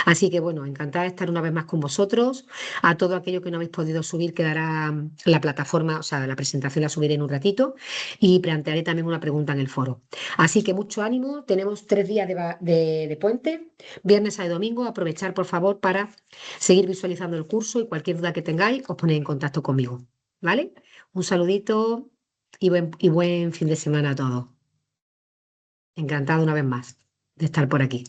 Así que bueno, encantada de estar una vez más con vosotros. A todo aquello que no habéis podido subir quedará la plataforma, o sea, la presentación la subiré en un ratito y plantearé también una pregunta en el foro. Así que mucho ánimo, tenemos 3 días de puente, viernes y domingo, aprovechar por favor para seguir visualizando el curso y cualquier duda que tengáis os ponéis en contacto conmigo, ¿vale? Un saludito y buen fin de semana a todos. Encantado una vez más de estar por aquí.